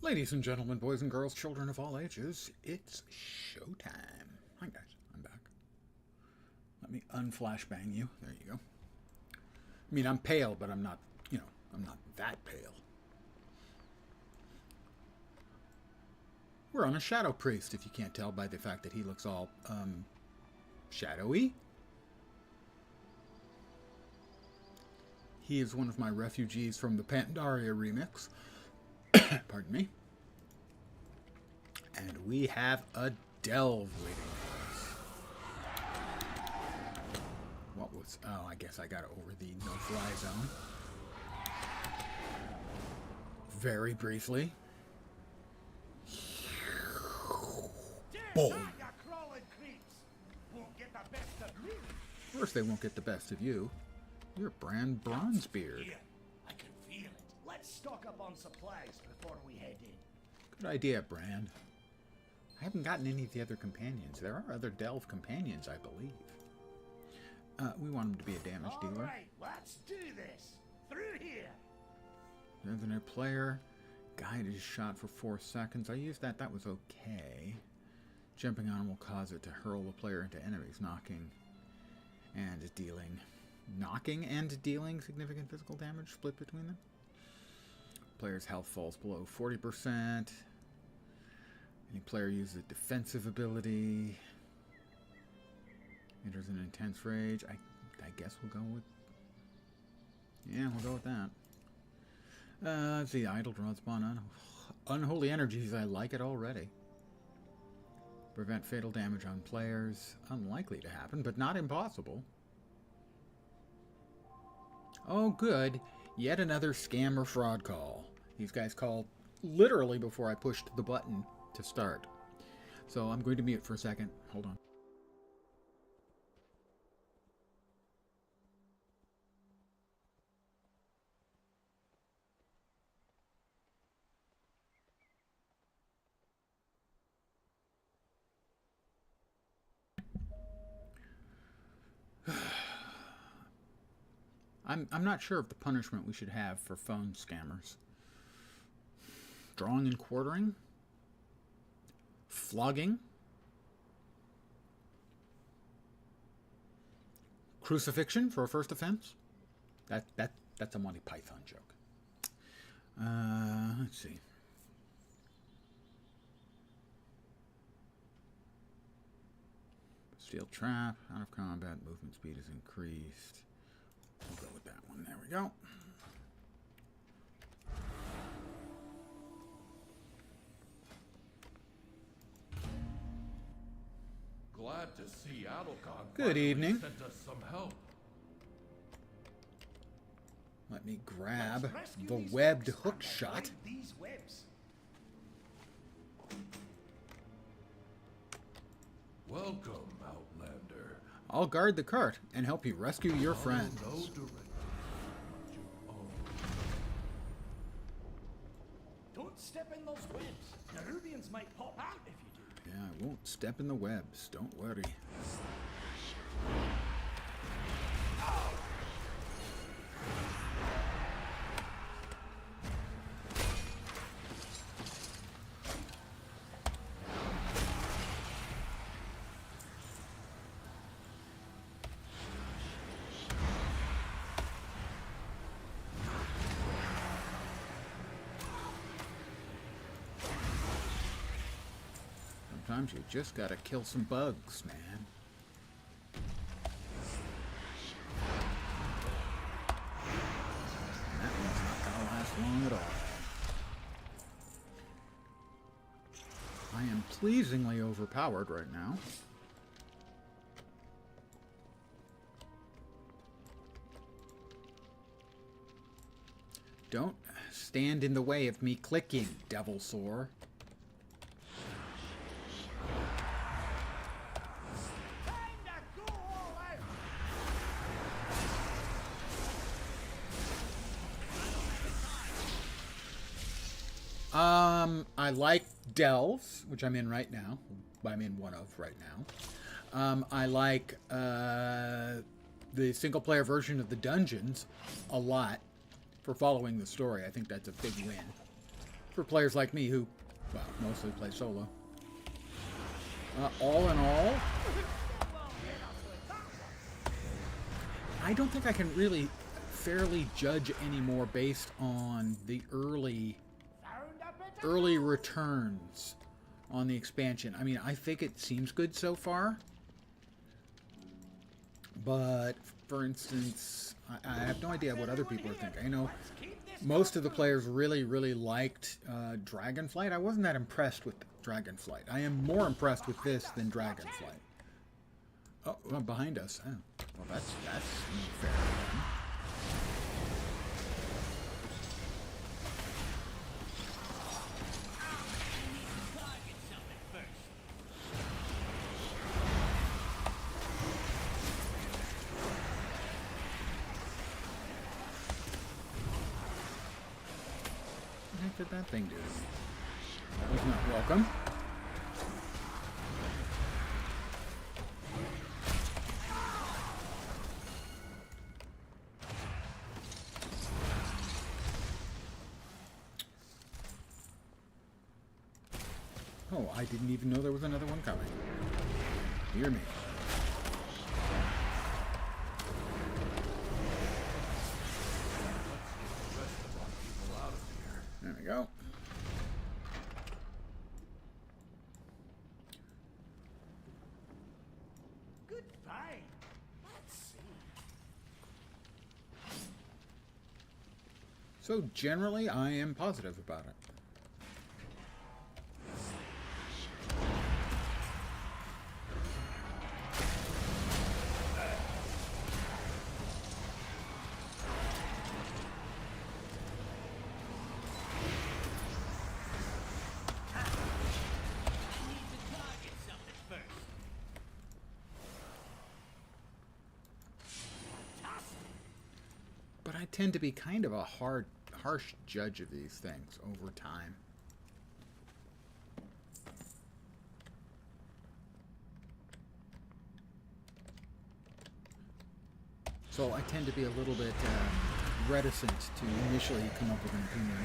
Ladies and gentlemen, boys and girls, children of all ages, it's showtime. Hi guys, I'm back. Let me unflashbang you. There you go. I mean, I'm pale, but I'm not, I'm not that pale. We're on a Shadow Priest, if you can't tell by the fact that he looks all, shadowy. He is one of my refugees from the Pandaria remix. Pardon me. And we have a delve waiting for us. What was... Oh, I guess I got over the no-fly zone. Very briefly. Boom. First, they won't get the best of you. You're Brand Bronzebeard. I can feel it. Let's stock up on supplies before we head in. Good idea, Brand. I haven't gotten any of the other companions. There are other delve companions, I believe. We want him to be a damage dealer. Alright, let's do this. Through here. There's a new player. Guided shot for 4 seconds. I used that. That was okay. Jumping on will cause it to hurl the player into enemies, knocking and dealing significant physical damage split between them. Player's health falls below 40%. Any player uses a defensive ability. Enters an intense rage. I guess we'll go with... Yeah, we'll go with that. Let's see. Idle draw spawn. Unholy energies. I like it already. Prevent fatal damage on players. Unlikely to happen, but not impossible. Oh, good. Yet another scam or fraud call. These guys called literally before I pushed the button to start. So I'm going to mute for a second. Hold on. I'm not sure of the punishment we should have for phone scammers. Drawing and quartering? Flogging? Crucifixion for a first offense? That's a Monty Python joke. Let's see. Steel trap, out of combat, movement speed is increased. We'll go with that one. There we go. Glad to see Adelcon Good evening. sent us some help. Let me grab the webbed hook shot. These webs. Welcome, Outlander. I'll guard the cart and help you rescue your friends. No direction but your own. Don't step in those webs. Nerubians might pop out if you do. Yeah, I won't step in the webs. Don't worry. Sometimes you just gotta kill some bugs, man. And that one's not gonna last long at all. I am pleasingly overpowered right now. Don't stand in the way of me clicking, Devil Sore. I like delves, which I'm in right now. I'm in one of right now. I like the single-player version of the dungeons a lot for following the story. I think that's a big win. For players like me who, well, mostly play solo. All in all, I don't think I can really fairly judge anymore based on the early returns on the expansion. I mean, I think it seems good so far. But, for instance, I have no idea what other people are thinking. I know most of the players really, really liked Dragonflight. I wasn't that impressed with Dragonflight. I am more impressed with this than Dragonflight. Oh, well, behind us. Oh. Well, that's fair. What did that thing do? That was not welcome. Oh, I didn't even know there was another one coming. Dear me. There we go. Goodbye. Let's see. So generally, I am positive about it. But I tend to be kind of a harsh judge of these things over time. So I tend to be a little bit reticent to initially come up with an opinion.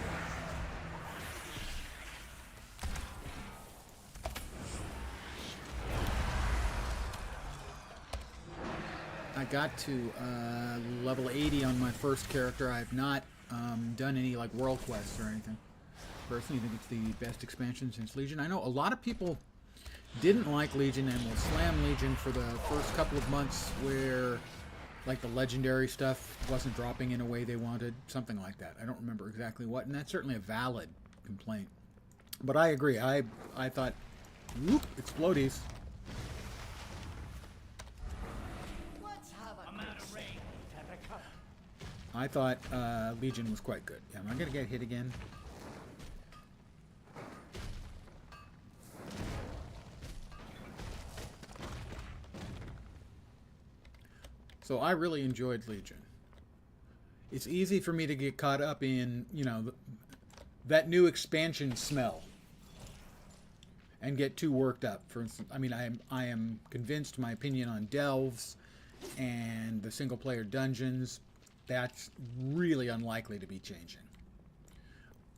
I got to level 80 on my first character. I have not done any like world quests or anything. Personally, I think it's the best expansion since Legion. I know a lot of people didn't like Legion and will slam Legion for the first couple of months where like the legendary stuff wasn't dropping in a way they wanted, something like that. I don't remember exactly what, and that's certainly a valid complaint. But I agree. I thought, whoop, explodies. I thought Legion was quite good. Yeah, am I going to get hit again? So I really enjoyed Legion. It's easy for me to get caught up in, you know, that new expansion smell and get too worked up. For instance, I mean, I am convinced my opinion on delves and the single-player dungeons, that's really unlikely to be changing.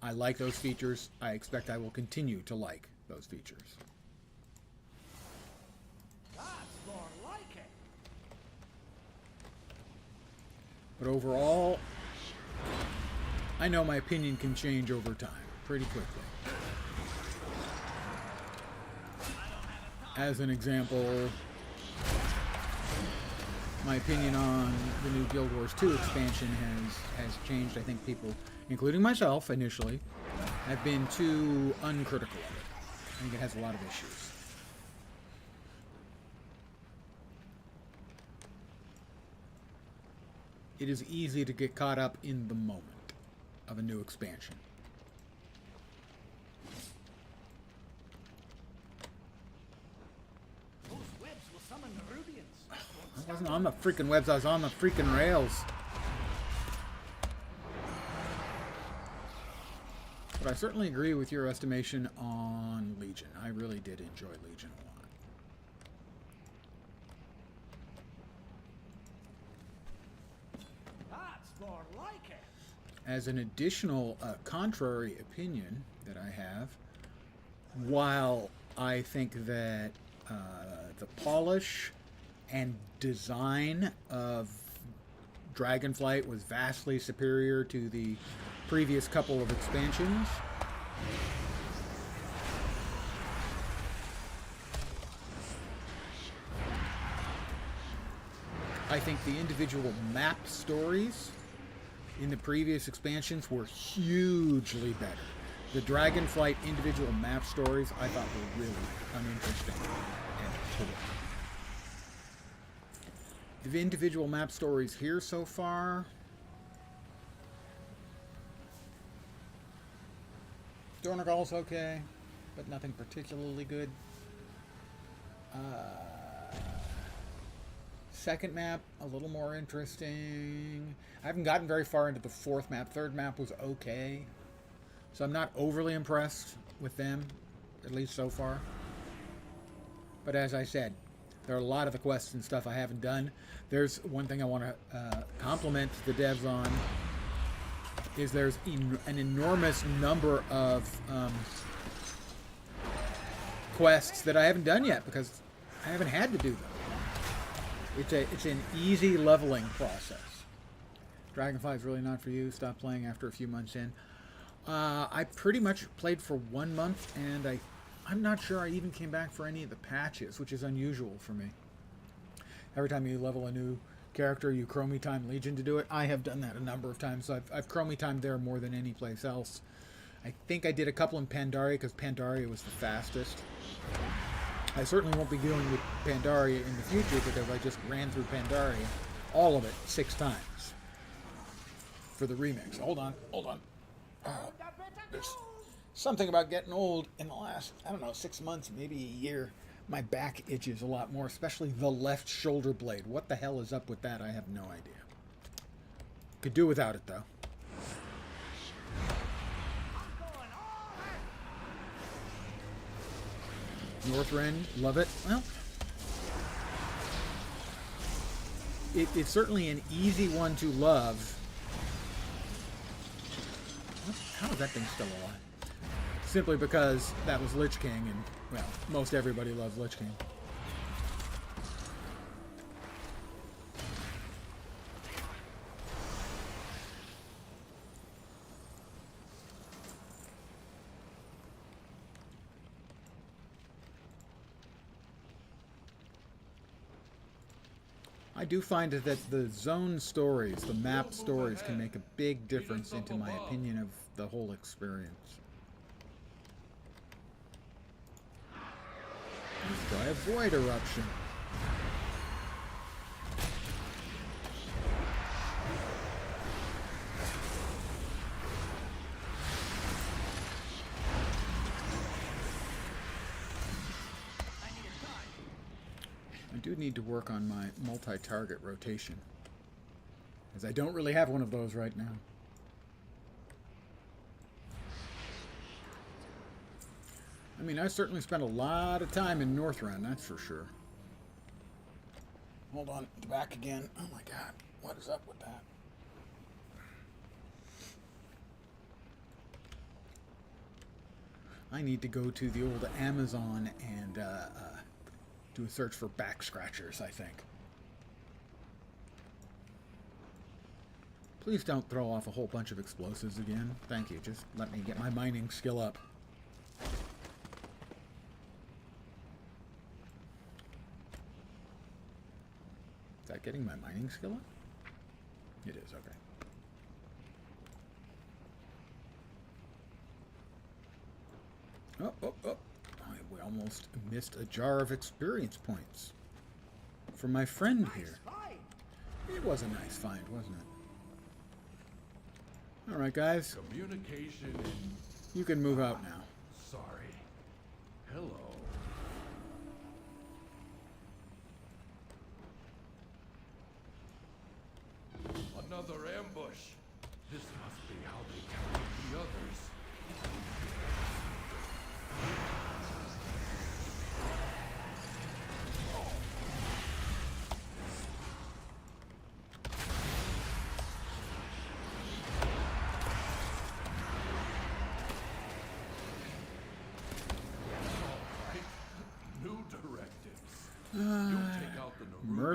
I like those features. I expect I will continue to like those features. That's more like it. But overall, I know my opinion can change over time pretty quickly. As an example, my opinion on the new Guild Wars 2 expansion has changed. I think people, including myself initially, have been too uncritical of it. I think it has a lot of issues. It is easy to get caught up in the moment of a new expansion. Those webs will summon the Rubians. I wasn't on the freaking webs, I was on the freaking rails. But I certainly agree with your estimation on Legion. I really did enjoy Legion a lot. That's more like it. as an additional contrary opinion that I have, while I think that the polish and design of Dragonflight was vastly superior to the previous couple of expansions, I think the individual map stories in the previous expansions were hugely better. The Dragonflight individual map stories I thought were really uninteresting and poor. The individual map stories here so far, Dornagal's okay, but nothing particularly good. Second map, a little more interesting. I haven't gotten very far into the fourth map. Third map was okay. So I'm not overly impressed with them, at least so far. But as I said, there are a lot of the quests and stuff I haven't done. There's one thing I want to compliment the devs on, is there's an enormous number of quests that I haven't done yet because I haven't had to do them. It's an easy leveling process. Dragonfly is really not for you. Stop playing after a few months in. I pretty much played for 1 month, and I'm not sure I even came back for any of the patches, which is unusual for me. Every time you level a new character, you chromie time Legion to do it. I have done that a number of times, so I've chromie timed there more than any place else. I think I did a couple in Pandaria, because Pandaria was the fastest. I certainly won't be dealing with Pandaria in the future, because I just ran through Pandaria, all of it, 6 times. For the remix. Hold on. There's something about getting old in the last, 6 months, maybe a year. My back itches a lot more, especially the left shoulder blade. What the hell is up with that? I have no idea. Could do without it, though. Northrend, love it. Well, it's certainly an easy one to love. How is that thing still alive? Simply because that was Lich King, and, well, most everybody loves Lich King. I do find that the zone stories, the map stories, can make a big difference into my opinion of the whole experience. Let's try a Void Eruption. I do need to work on my multi-target rotation, as I don't really have one of those right now. I mean, I certainly spent a lot of time in Northrend, that's for sure. Hold on, back again. Oh my god, what is up with that? I need to go to the old Amazon and do a search for back scratchers, I think. Please don't throw off a whole bunch of explosives again. Thank you. Just let me get my mining skill up. Is that getting my mining skill up? It is, okay. Oh. We almost missed a jar of experience points from my friend here. It was a nice find, wasn't it? All right, guys. Communication in... You can move out now. Sorry. Hello. Another ambush. This must be how they counted the others.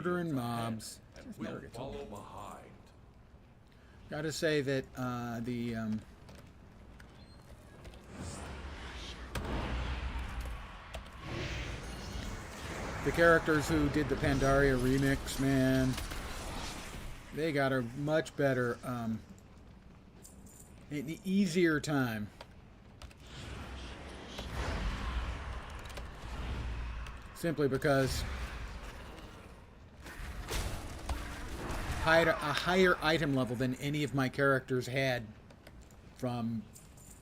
murdering Guardians ahead, mobs. and Just we'll never gets follow old. behind. Gotta say that the characters who did the Pandaria remix, man, they got a much better, an easier time. Simply because a higher item level than any of my characters had from,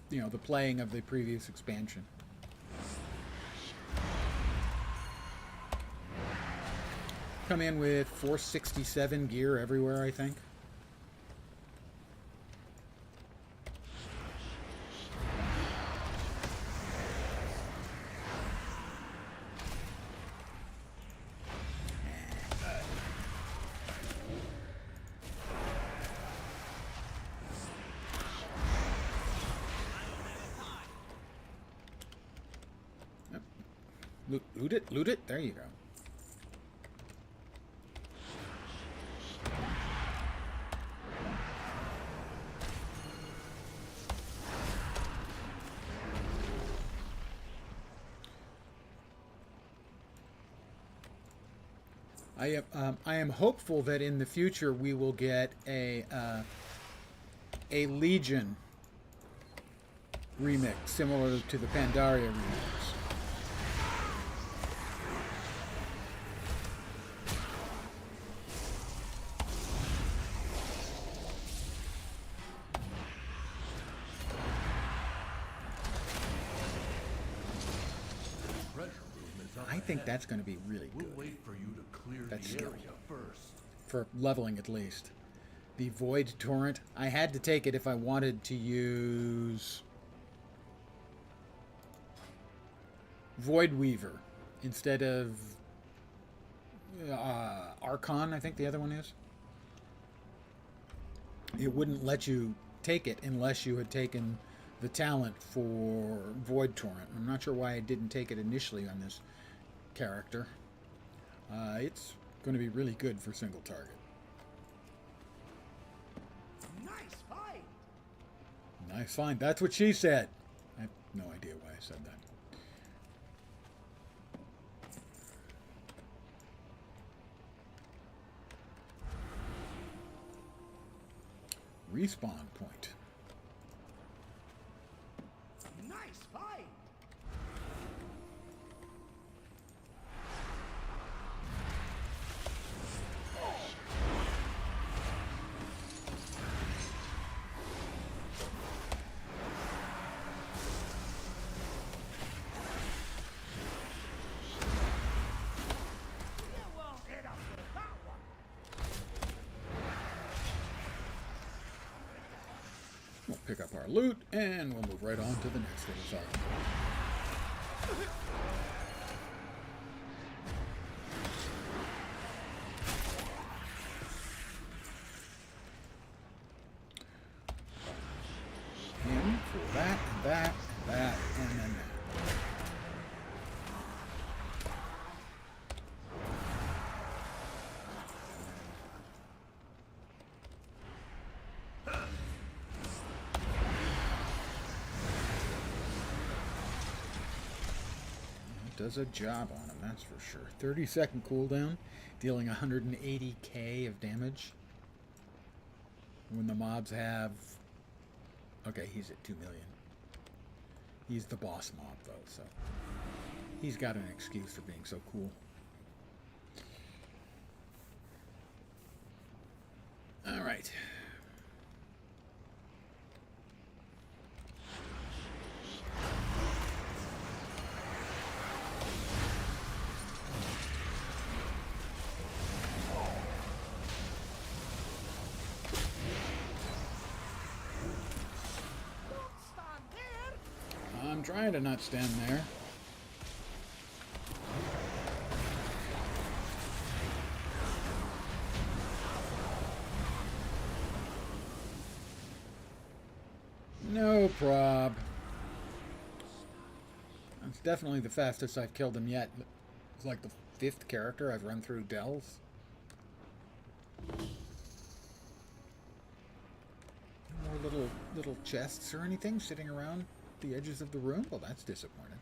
the playing of the previous expansion. Come in with 467 gear everywhere, I think. Loot it, loot it. There you go. I am hopeful that in the future we will get a Legion remix similar to the Pandaria remix. I think that's going to be really good. We'll wait for you to clear That's the scary. area first. For leveling at least. The Void Torrent, I had to take it if I wanted to use Void Weaver instead of Archon, I think the other one is. It wouldn't let you take it unless you had taken the talent for Void Torrent. I'm not sure why I didn't take it initially on this character. It's going to be really good for single target. Nice fight. Nice find. That's what she said. I have no idea why I said that. Respawn point. Nice fight. You won't hit us with that one. We'll pick up our loot and we'll move right on to the next little zone. Him for that and that and that and then that. Does a job on him, that's for sure. 30-second cooldown, dealing 180k of damage. When the mobs have... Okay, he's at 2 million. He's the boss mob, though, so... He's got an excuse for being so cool. Alright. I'm trying to not stand there. No prob. That's definitely the fastest I've killed him yet. It's like the 5th character I've run through Dells. little chests or anything sitting around the edges of the room. Well, that's disappointing.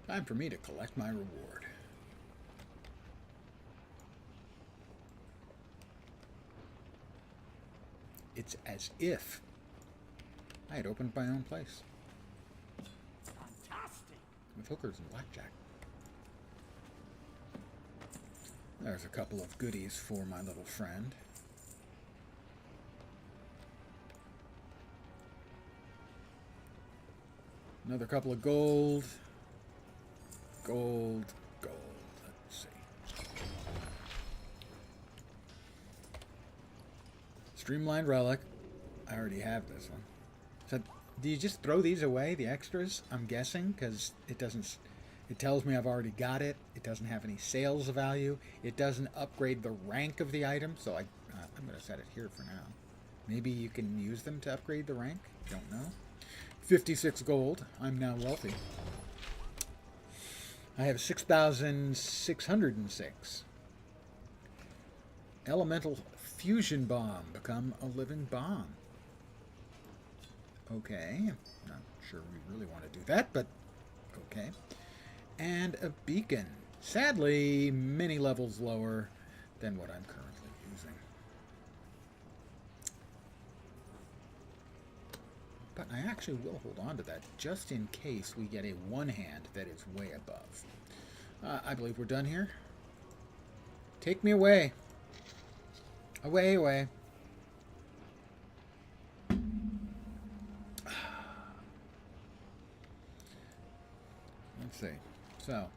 Time for me to collect my reward. It's as if I had opened my own place. Fantastic. With hookers and blackjack. There's a couple of goodies for my little friend. Another couple of gold. Gold. Let's see. Streamlined relic. I already have this one. So, do you just throw these away, the extras? I'm guessing, because it doesn't... It tells me I've already got it. It doesn't have any sales value. It doesn't upgrade the rank of the item, so I'm going to set it here for now. Maybe you can use them to upgrade the rank? Don't know. 56 gold. I'm now wealthy. I have 6,606. Elemental fusion bomb. Become a living bomb. Okay. Not sure we really want to do that, but okay. And a beacon. Sadly, many levels lower than what I'm currently using. But I actually will hold on to that just in case we get a one-hand that is way above. I believe we're done here. Take me away. Away, away. Let's see. So,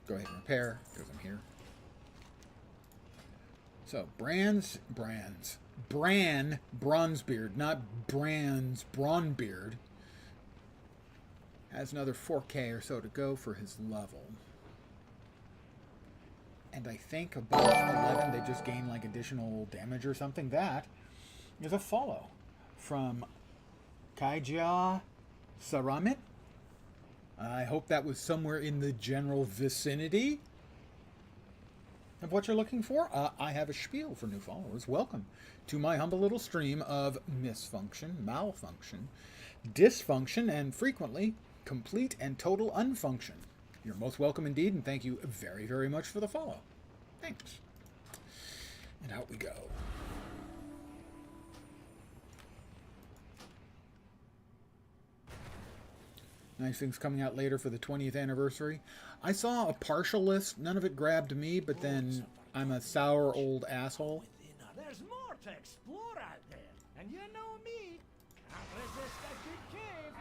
go ahead and repair, because I'm here. So, Bran Bronzebeard, not Bran's Brawnbeard, has another 4K or so to go for his level. And I think above 11 they just gain like additional damage or something. That is a follow from Kaija Saramit. I hope that was somewhere in the general vicinity of what you're looking for. I have a spiel for new followers. Welcome to my humble little stream of misfunction, malfunction, dysfunction, and frequently complete and total unfunction. You're most welcome indeed, and thank you very, very much for the follow. Thanks. And out we go. Nice things coming out later for the 20th anniversary. I saw a partial list. None of it grabbed me, but then I'm a sour old asshole. There's more to explore out there. And you know me. Can't resist a good cave.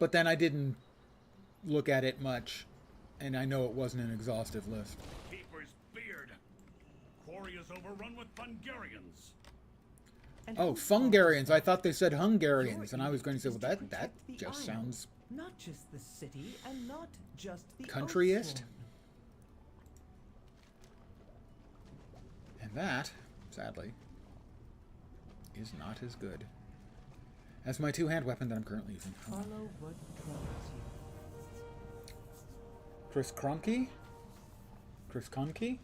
But then I didn't look at it much, and I know it wasn't an exhaustive list. Keeper's beard. Quarry is overrun with Hungarians. Oh, Fungarians. I thought they said Hungarians, and I was going to say, well, that just sounds not just the city and not just the countryist. And that, sadly, is not as good as my two-hand weapon that I'm currently using. Follow what draws you. Chris Cronky? Chris Conky?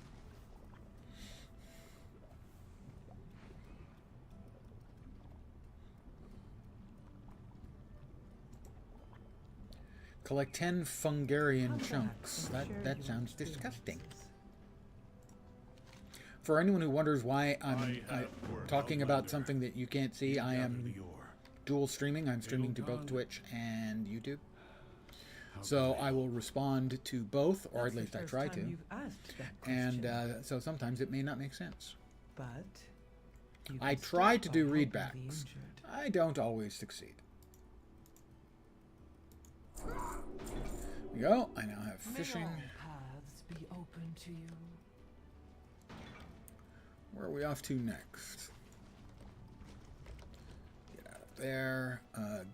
Collect 10 Fungarian chunks. That sounds disgusting. For anyone who wonders why I'm talking about something that you can't see, I am dual streaming. I'm streaming to both Twitch and YouTube. So I will respond to both, or at least I try to. And so sometimes it may not make sense. But I try to do readbacks. I don't always succeed. There we go. I now have fishing. Paths be open to you. Where are we off to next? Get out of there.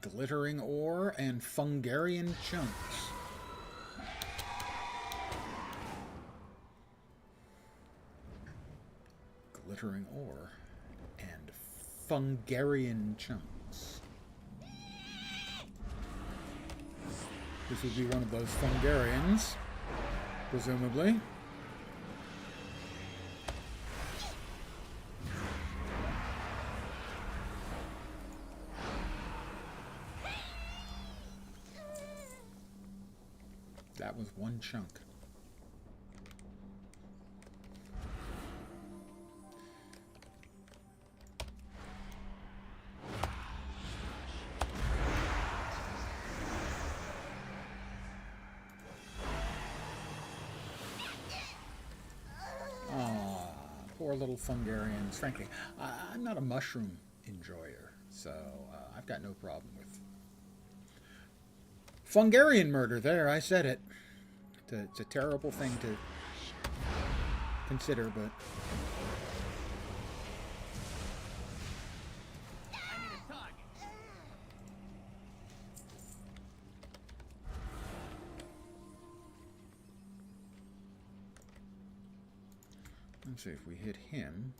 Glittering ore and Fungarian chunks. Glittering ore and Fungarian chunks. This would be one of those Fungarians, presumably. That was one chunk. Poor little Fungarians. Frankly, I'm not a mushroom enjoyer, so I've got no problem with Fungarian murder. There, I said it. It's a terrible thing to consider, but... I need a target. Let's see if we hit him.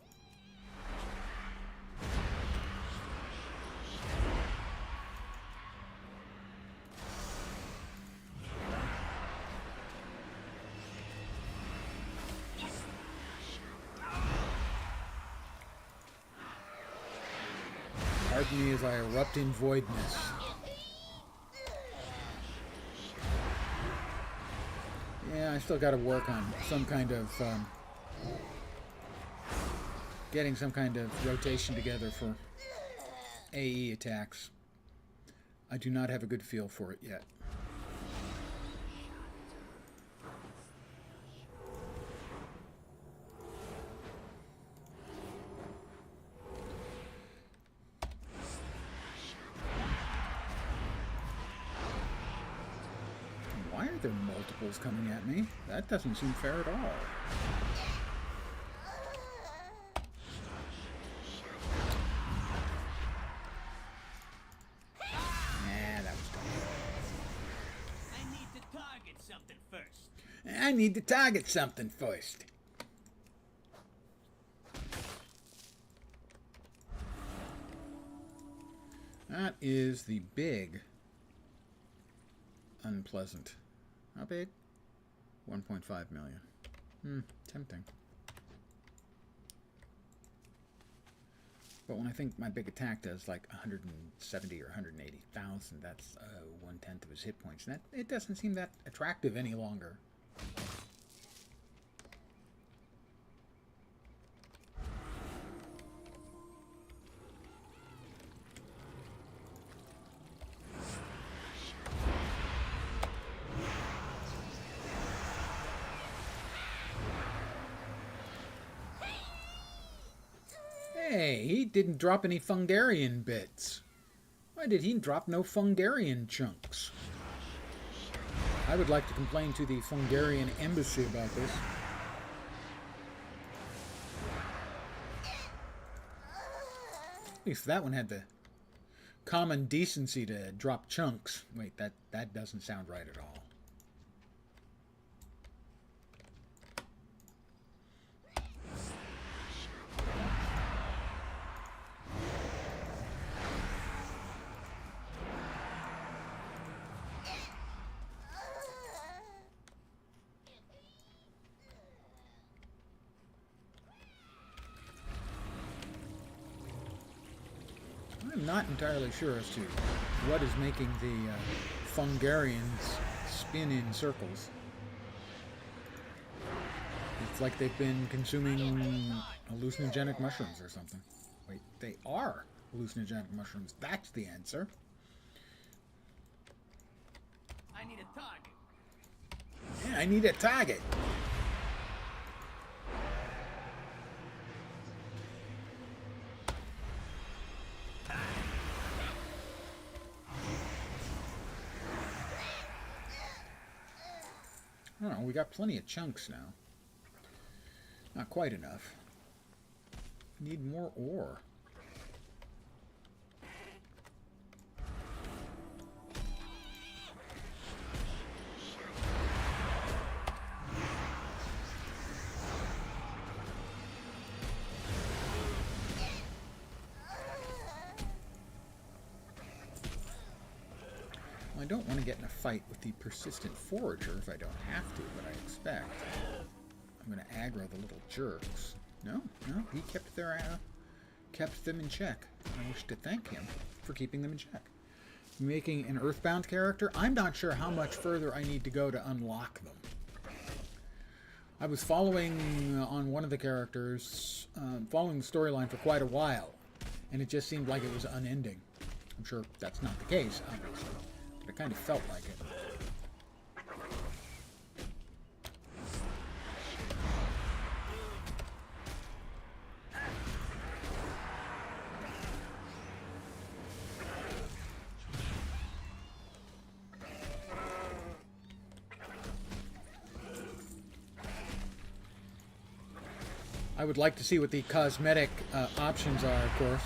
Pardon me as I erupt in voidness. Yeah, I still got to work on some kind of... getting some kind of rotation together for AE attacks. I do not have a good feel for it yet. Why are there multiples coming at me? That doesn't seem fair at all. I need to target something first. That is the big unpleasant. How big? 1.5 million. Tempting. But when I think my big attack does like 170 or 180,000, that's 1/10 of his hit points. And that, it doesn't seem that attractive any longer. Hey, he didn't drop any Fungarian bits. Why did he drop no Fungarian chunks? I would like to complain to the Fungarian embassy about this. At least that one had the common decency to drop chunks. Wait, that doesn't sound right at all. I'm not entirely sure as to what is making the Fungarians spin in circles. It's like they've been consuming hallucinogenic mushrooms or something. Wait, they are hallucinogenic mushrooms. That's the answer. I need a target. Yeah, I need a target. I don't know, we got plenty of chunks now. Not quite enough. Need more ore. don't want to get in a fight with the persistent forager if I don't have to, but I expect I'm going to aggro the little jerks. No, he kept them in check. I wish to thank him for keeping them in check. Making an Earthbound character, I'm not sure how much further I need to go to unlock them. I was following on one of the characters, following the storyline for quite a while, and it just seemed like it was unending. I'm sure that's not the case, obviously, but it kind of felt like it. I would like to see what the cosmetic options are, of course.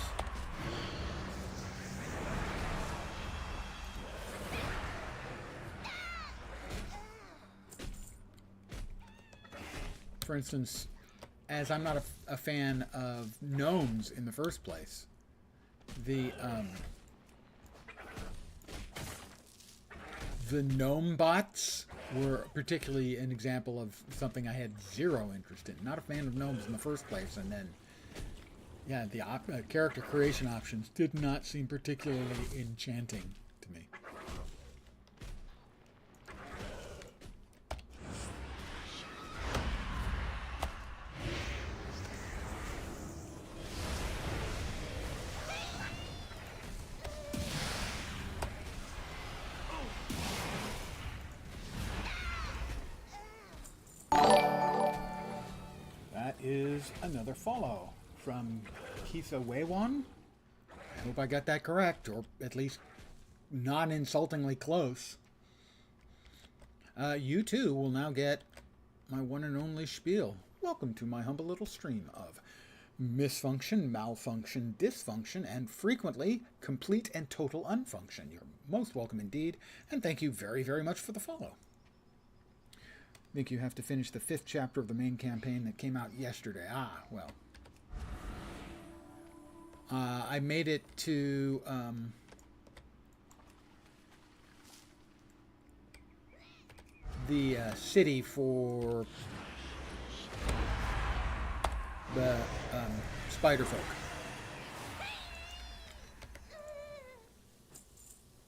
For instance, as I'm not a fan of gnomes in the first place, the gnome bots were particularly an example of something I had zero interest in. Not a fan of gnomes in the first place, and then, yeah, the character creation options did not seem particularly enchanting to me. Is another follow from Kisa Weiwan. I hope I got that correct, or at least non-insultingly close. You too will now get my one and only spiel. Welcome to my humble little stream of misfunction, malfunction, dysfunction, and frequently complete and total unfunction. You're most welcome indeed, and thank you very, very much for the follow. I think you have to finish the 5th chapter of the main campaign that came out yesterday. Ah, well. I made it to the city for the spider folk.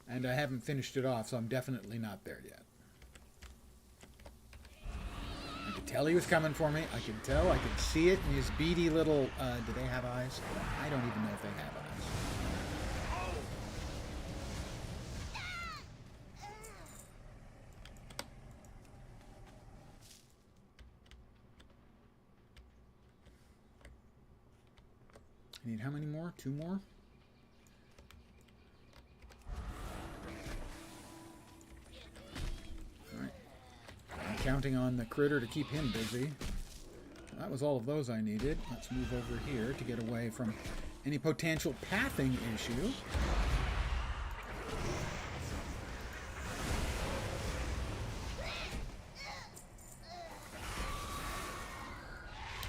And I haven't finished it off, so I'm definitely not there yet. I could tell he was coming for me. I could tell. I could see it in his beady little... do they have eyes? I don't even know if they have eyes. I need how many more? 2 more? Counting on the critter to keep him busy. That was all of those I needed. Let's move over here to get away from any potential pathing issue.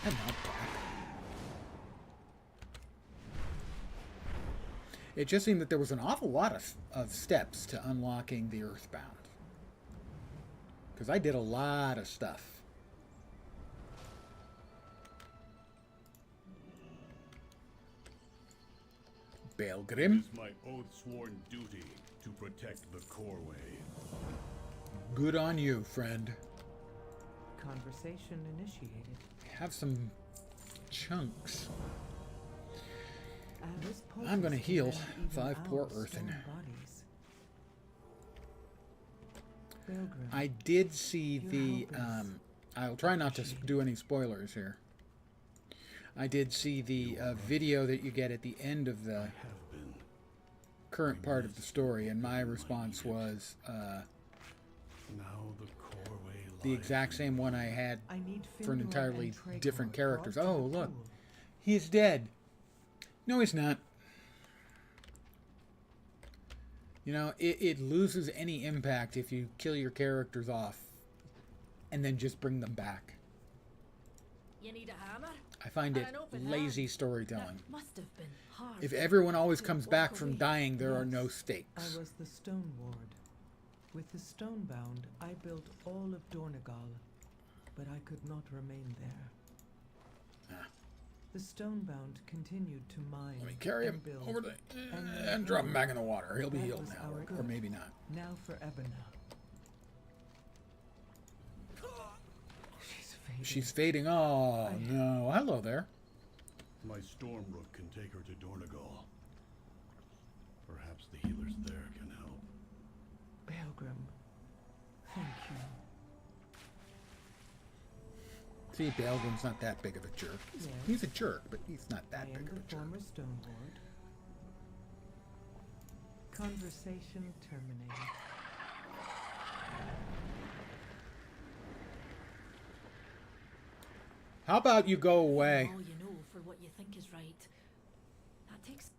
And now back. It just seemed that there was an awful lot of steps to unlocking the Earthbound. Because I did a lot of stuff. Belgrim. It is my oath-sworn duty to protect the Coreway. Good on you, friend. Conversation initiated. Have some chunks. This I'm going to potent heal can even 5 poor out earthen. stone bodies. Pilgrim, I did see your the... help is I'll try not to do any spoilers here. I did see the video that you get at the end of the current part of the story, and my response was the exact same one I had I need for an Finrod entirely and Tragor different characters. brought to Oh, the look. pool. He is dead. No, he's not. You know, it loses any impact if you kill your characters off and then just bring them back. You need a hammer? I find it And an open lazy hand. storytelling. That must have been hard. If everyone always to comes walk back from away. dying, there are Yes, no I stakes. was the Stone Ward. With the Stonebound, I built all of Dornegal, but I could not remain there. Ah. The Stonebound continued to mine Let me carry him and build, over the... and and drop him back in the water. He'll be that healed was now, our or good. maybe not. Now for Ebona. She's fading. She's fading. Oh, no. Hello there. My Stormrook can take her to Dornegal. Perhaps the healers there can help. Pilgrim, thank you. See, Balgrim's not that big of a jerk. Yes. He's a jerk, but he's not I that am big of the a jerk. former Stonelord. Conversation terminated. How about you go away? All you know for what you think is right. That takes.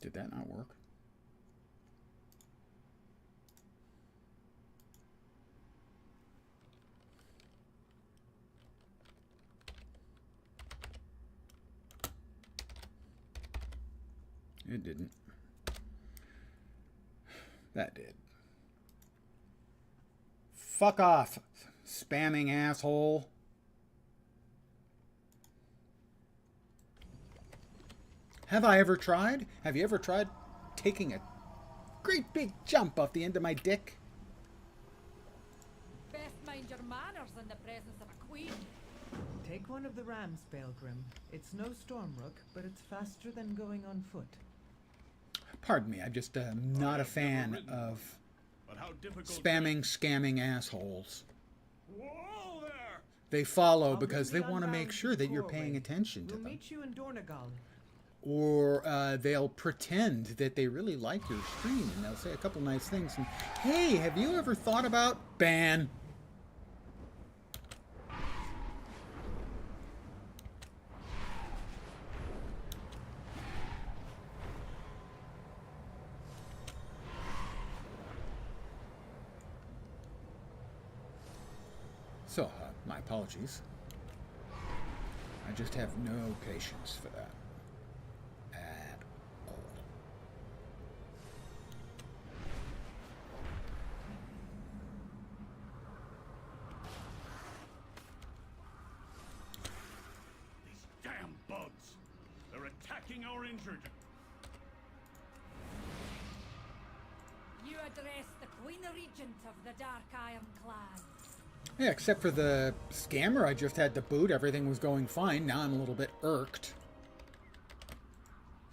Did that not work? It didn't. That did. Fuck off, spamming asshole. Have I ever tried? Have you ever tried taking a great big jump off the end of my dick? Best mind your manners in the presence of a queen. Take one of the rams, Balgrim. It's no Stormrook, but it's faster than going on foot. Pardon me, I'm just not a fan of But how difficult scamming assholes. Whoa there! They follow I'll because bring they the want to make Unbound sure that you're Four paying away. attention to We'll them. meet you in Dornegal. Or they'll pretend that they really like your stream and they'll say a couple nice things. And, hey, have you ever thought about ban? So, my apologies. I just have no patience for that. At all. These damn bugs! They're attacking our injured. You address the Queen Regent of the Dark Iron Clan. Yeah, except for the scammer I just had to boot. Everything was going fine. Now I'm a little bit irked.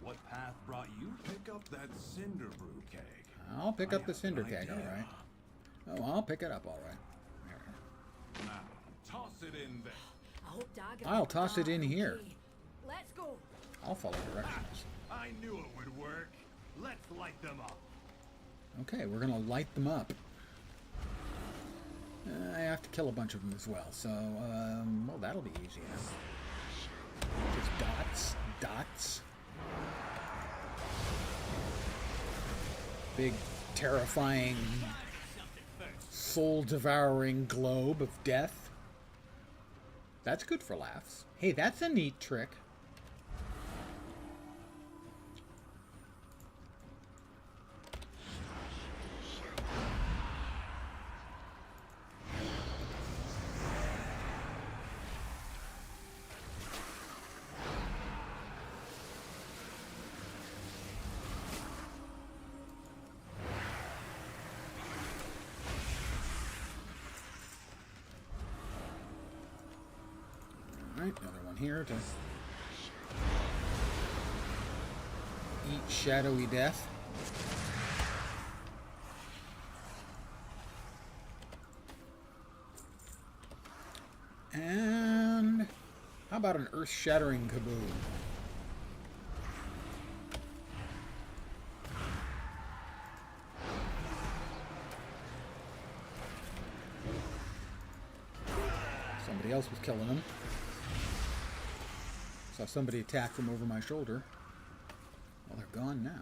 What path brought you? Pick up that cinder brew keg. I'll pick I up the have cinder an keg, idea. alright. Oh, I'll pick it up, alright. Now, toss it in there. I hope Dagger. I'll toss it in here. Let's go. I'll follow directions. I knew it would work. Let's light them up. Okay, we're gonna light them up. I have to kill a bunch of them as well, so, well, that'll be easy enough. Just dots. Big, terrifying, soul-devouring globe of death. That's good for laughs. Hey, that's a neat trick. Alright, another one here to eat shadowy death. And how about an earth-shattering kaboom? Somebody else was killing him. Saw somebody attack from over my shoulder. Well, they're gone now.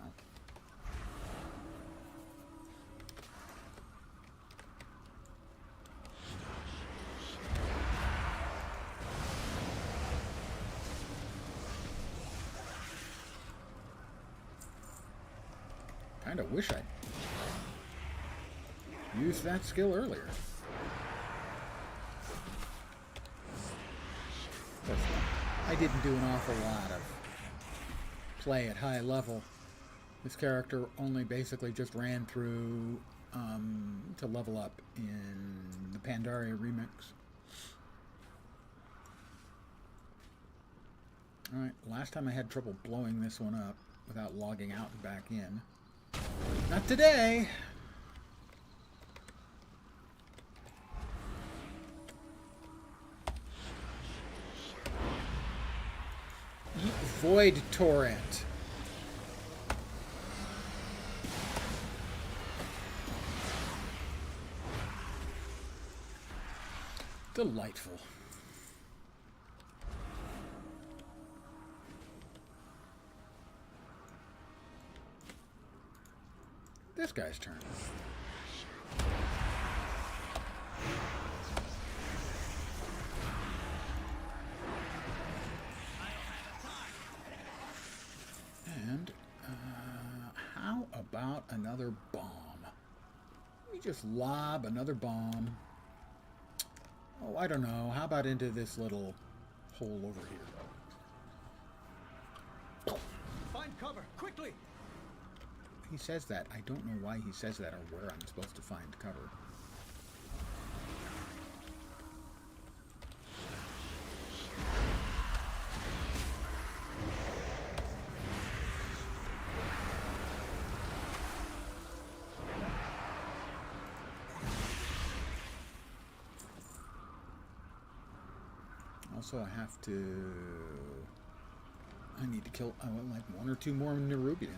Kinda wish I'd used that skill earlier. I didn't do an awful lot of play at high level. This character only basically just ran through to level up in the Pandaria remix. Alright, last time I had trouble blowing this one up without logging out and back in. Not today! Void Torrent. Delightful. This guy's turn. And how about another bomb? Let me just lob another bomb. Oh, I don't know. How about into this little hole over here? Find cover, quickly! He says that. I don't know why he says that or where I'm supposed to find cover. Also, I have to... I need to kill like one or two more Nerubians.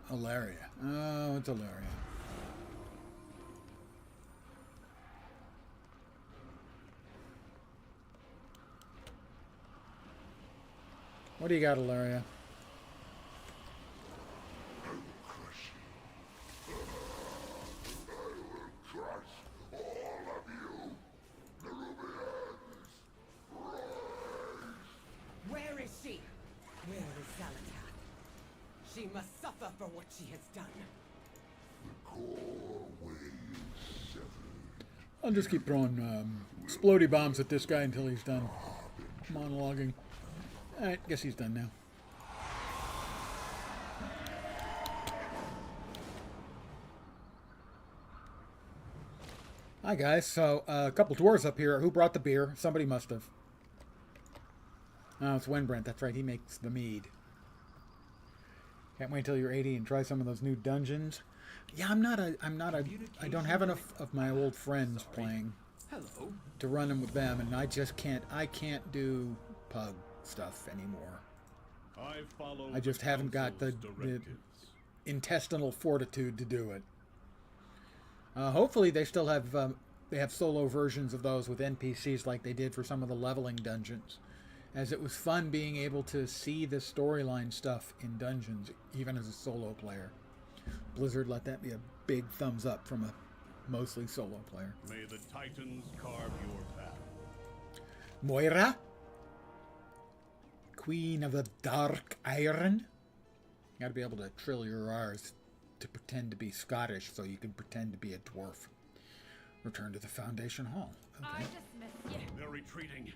Alaria. Oh, it's Alaria. What do you got, Alaria? Where is she? Where is Zalatath? She must suffer for what she has done. I'll just keep throwing explodey bombs at this guy until he's done monologuing. Alright, guess he's done now. Hi guys, so a couple dwarves up here. Who brought the beer? Somebody must have. Oh, it's Wenbrent. That's right, he makes the mead. Can't wait till you're 80 and try some of those new dungeons. Yeah, I don't have enough of my old friends playing to run them with them, and I can't do pug stuff anymore. I just haven't got the intestinal fortitude to do it. Hopefully they still have they have solo versions of those with NPCs like they did for some of the leveling dungeons, as it was fun being able to see the storyline stuff in dungeons even as a solo player. Blizzard, let that be a big thumbs up from a mostly solo player. May the Titans carve your path. Moira, Queen of the Dark Iron. You gotta be able to trill your R's to pretend to be Scottish so you can pretend to be a dwarf. Return to the Foundation Hall. Okay. I just miss you. They're retreating.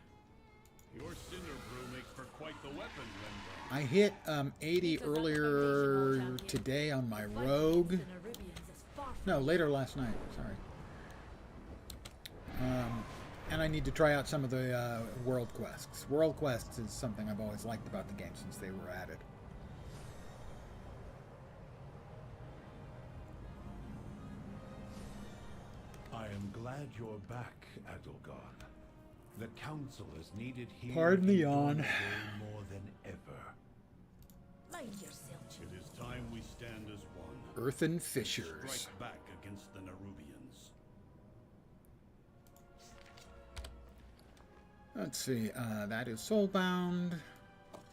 Your cinder brew makes for quite the weapon, Wenbrent. I hit 80 earlier today on my rogue. No, later last night. Sorry. And I need to try out some of the world quests. World quests is something I've always liked about the game since they were added. I am glad you're back, Adelgon. The council is needed here. Pardon the in yawn. Dornogal more than ever. Mind yourself, Jim. It is time we stand as one. Earthen Fissures. Strike back against the Nerubians. Let's see. That is soulbound.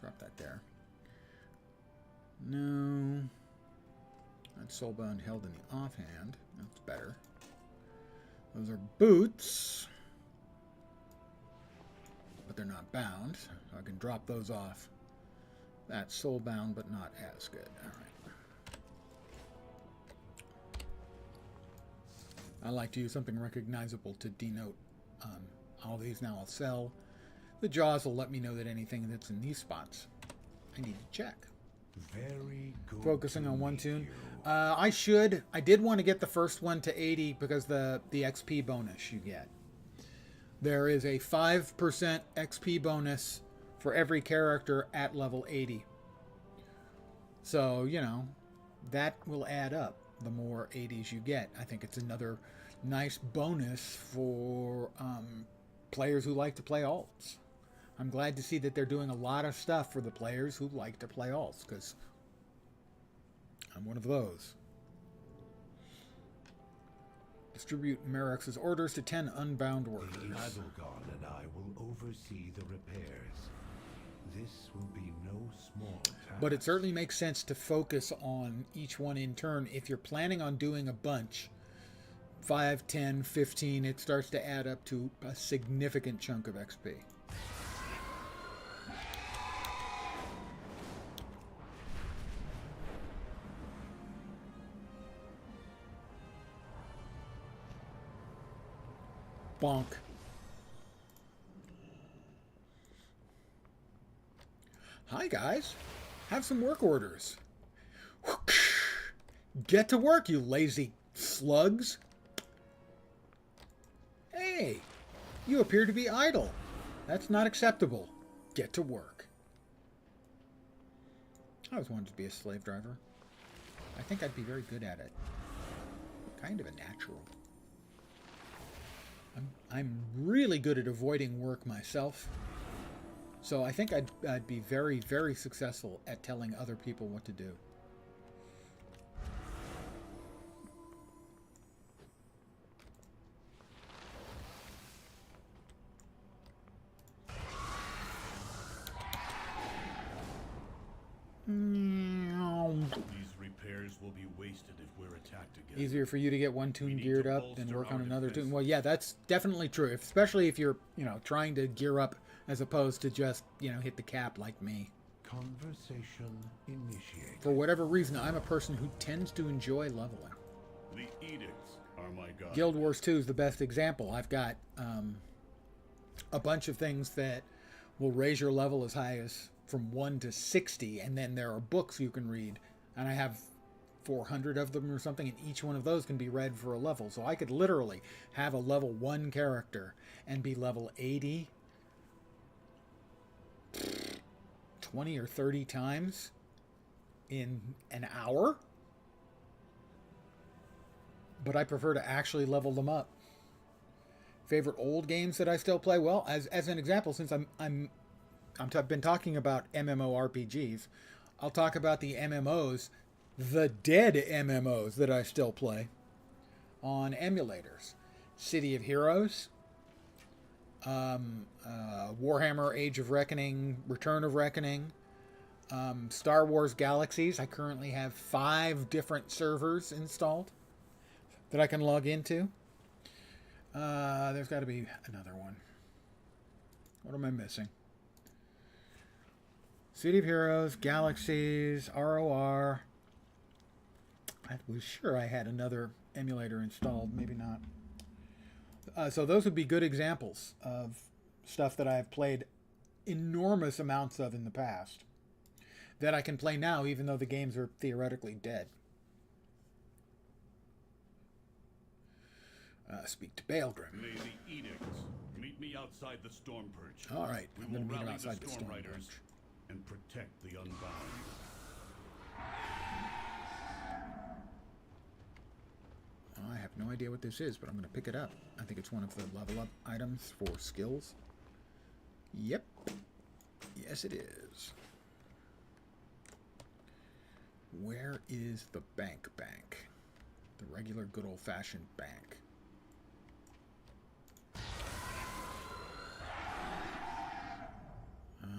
Drop that there. No. That's soulbound held in the offhand. That's better. Those are boots. But they're not bound. So I can drop those off. That's soulbound, but not as good. All right. I like to use something recognizable to denote all these. Now I'll sell. The jaws will let me know that anything that's in these spots I need to check. Very good. Focusing to on one meet tune. you. I did want to get the first one to 80 because the XP bonus you get. There is a 5% XP bonus for every character at level 80. So, you know, that will add up the more 80s you get. I think it's another nice bonus for players who like to play alts. I'm glad to see that they're doing a lot of stuff for the players who like to play alts, because I'm one of those. Distribute Merrick's orders to 10 unbound workers. Adelgon and I will oversee the repairs. This will be no small task. But it certainly makes sense to focus on each one in turn. If you're planning on doing a bunch, 5, 10, 15, it starts to add up to a significant chunk of XP. Bonk. Hi guys, have some work orders. Get to work, you lazy slugs. Hey, you appear to be idle. That's not acceptable. Get to work. I always wanted to be a slave driver. I think I'd be very good at it. Kind of a natural. I'm really good at avoiding work myself. So I think I'd be very, very successful at telling other people what to do. These repairs will be wasted if we're attacked again. Easier for you to get one tune need geared to up than bolster work our on another tune. defense. Well, yeah, that's definitely true. Especially if you're, trying to gear up as opposed to just, hit the cap like me. Conversation initiated. For whatever reason, I'm a person who tends to enjoy leveling. The edicts are my god. Guild Wars 2 is the best example. I've got a bunch of things that will raise your level as high as from 1 to 60, and then there are books you can read, and I have 400 of them or something, and each one of those can be read for a level. So I could literally have a level 1 character and be level 80 20 or 30 times in an hour. But I prefer to actually level them up. Favorite old games that I still play? Well, as an example, since I've been talking about MMORPGs, I'll talk about the MMOs, the dead MMOs that I still play on emulators. City of Heroes, Warhammer Age of Reckoning, Return of Reckoning, Star Wars Galaxies. I currently have 5 different servers installed that I can log into. There's got to be another one. What am I missing? City of Heroes, Galaxies, ROR. I was sure I had another emulator installed. Maybe not. So those would be good examples of stuff that I've played enormous amounts of in the past that I can play now, even though the games are theoretically dead. Speak to Baelgrim. May the edicts meet me outside the Storm Perch. All right, We I'm will going to meet him rally outside the the Storm Storm Riders Perch. and protect the unbound. I have no idea what this is, but I'm going to pick it up. I think it's one of the level up items for skills. Yep. Yes, it is. Where is the bank? The regular good old-fashioned bank.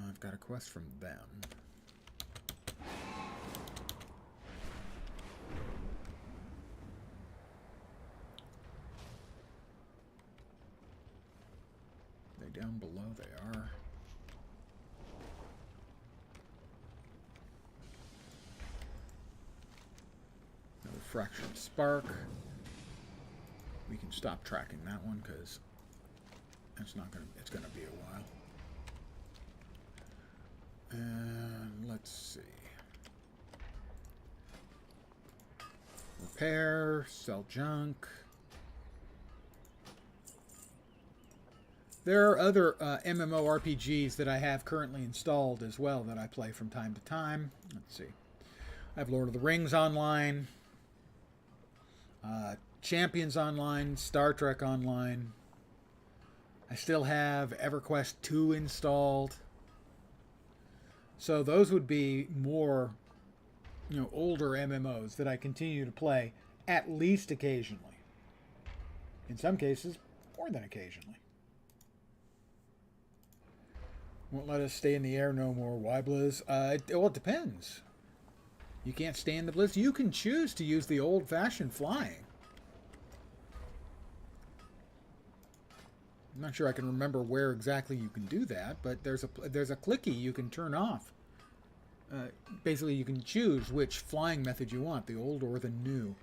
I've got a quest from them. They down below? They are. Another fractured spark. We can stop tracking that one because it's gonna be a while. And let's see. Repair, sell junk. There are other MMORPGs that I have currently installed as well that I play from time to time. Let's see. I have Lord of the Rings Online, Champions Online, Star Trek Online. I still have EverQuest 2 installed. So those would be more, older MMOs that I continue to play at least occasionally. In some cases, more than occasionally. Won't let us stay in the air no more. Why, Blizz? Well, it depends. You can't stay in the Blizz. You can choose to use the old-fashioned flying. I'm not sure I can remember where exactly you can do that, but there's a clicky you can turn off. Basically, you can choose which flying method you want, the old or the new.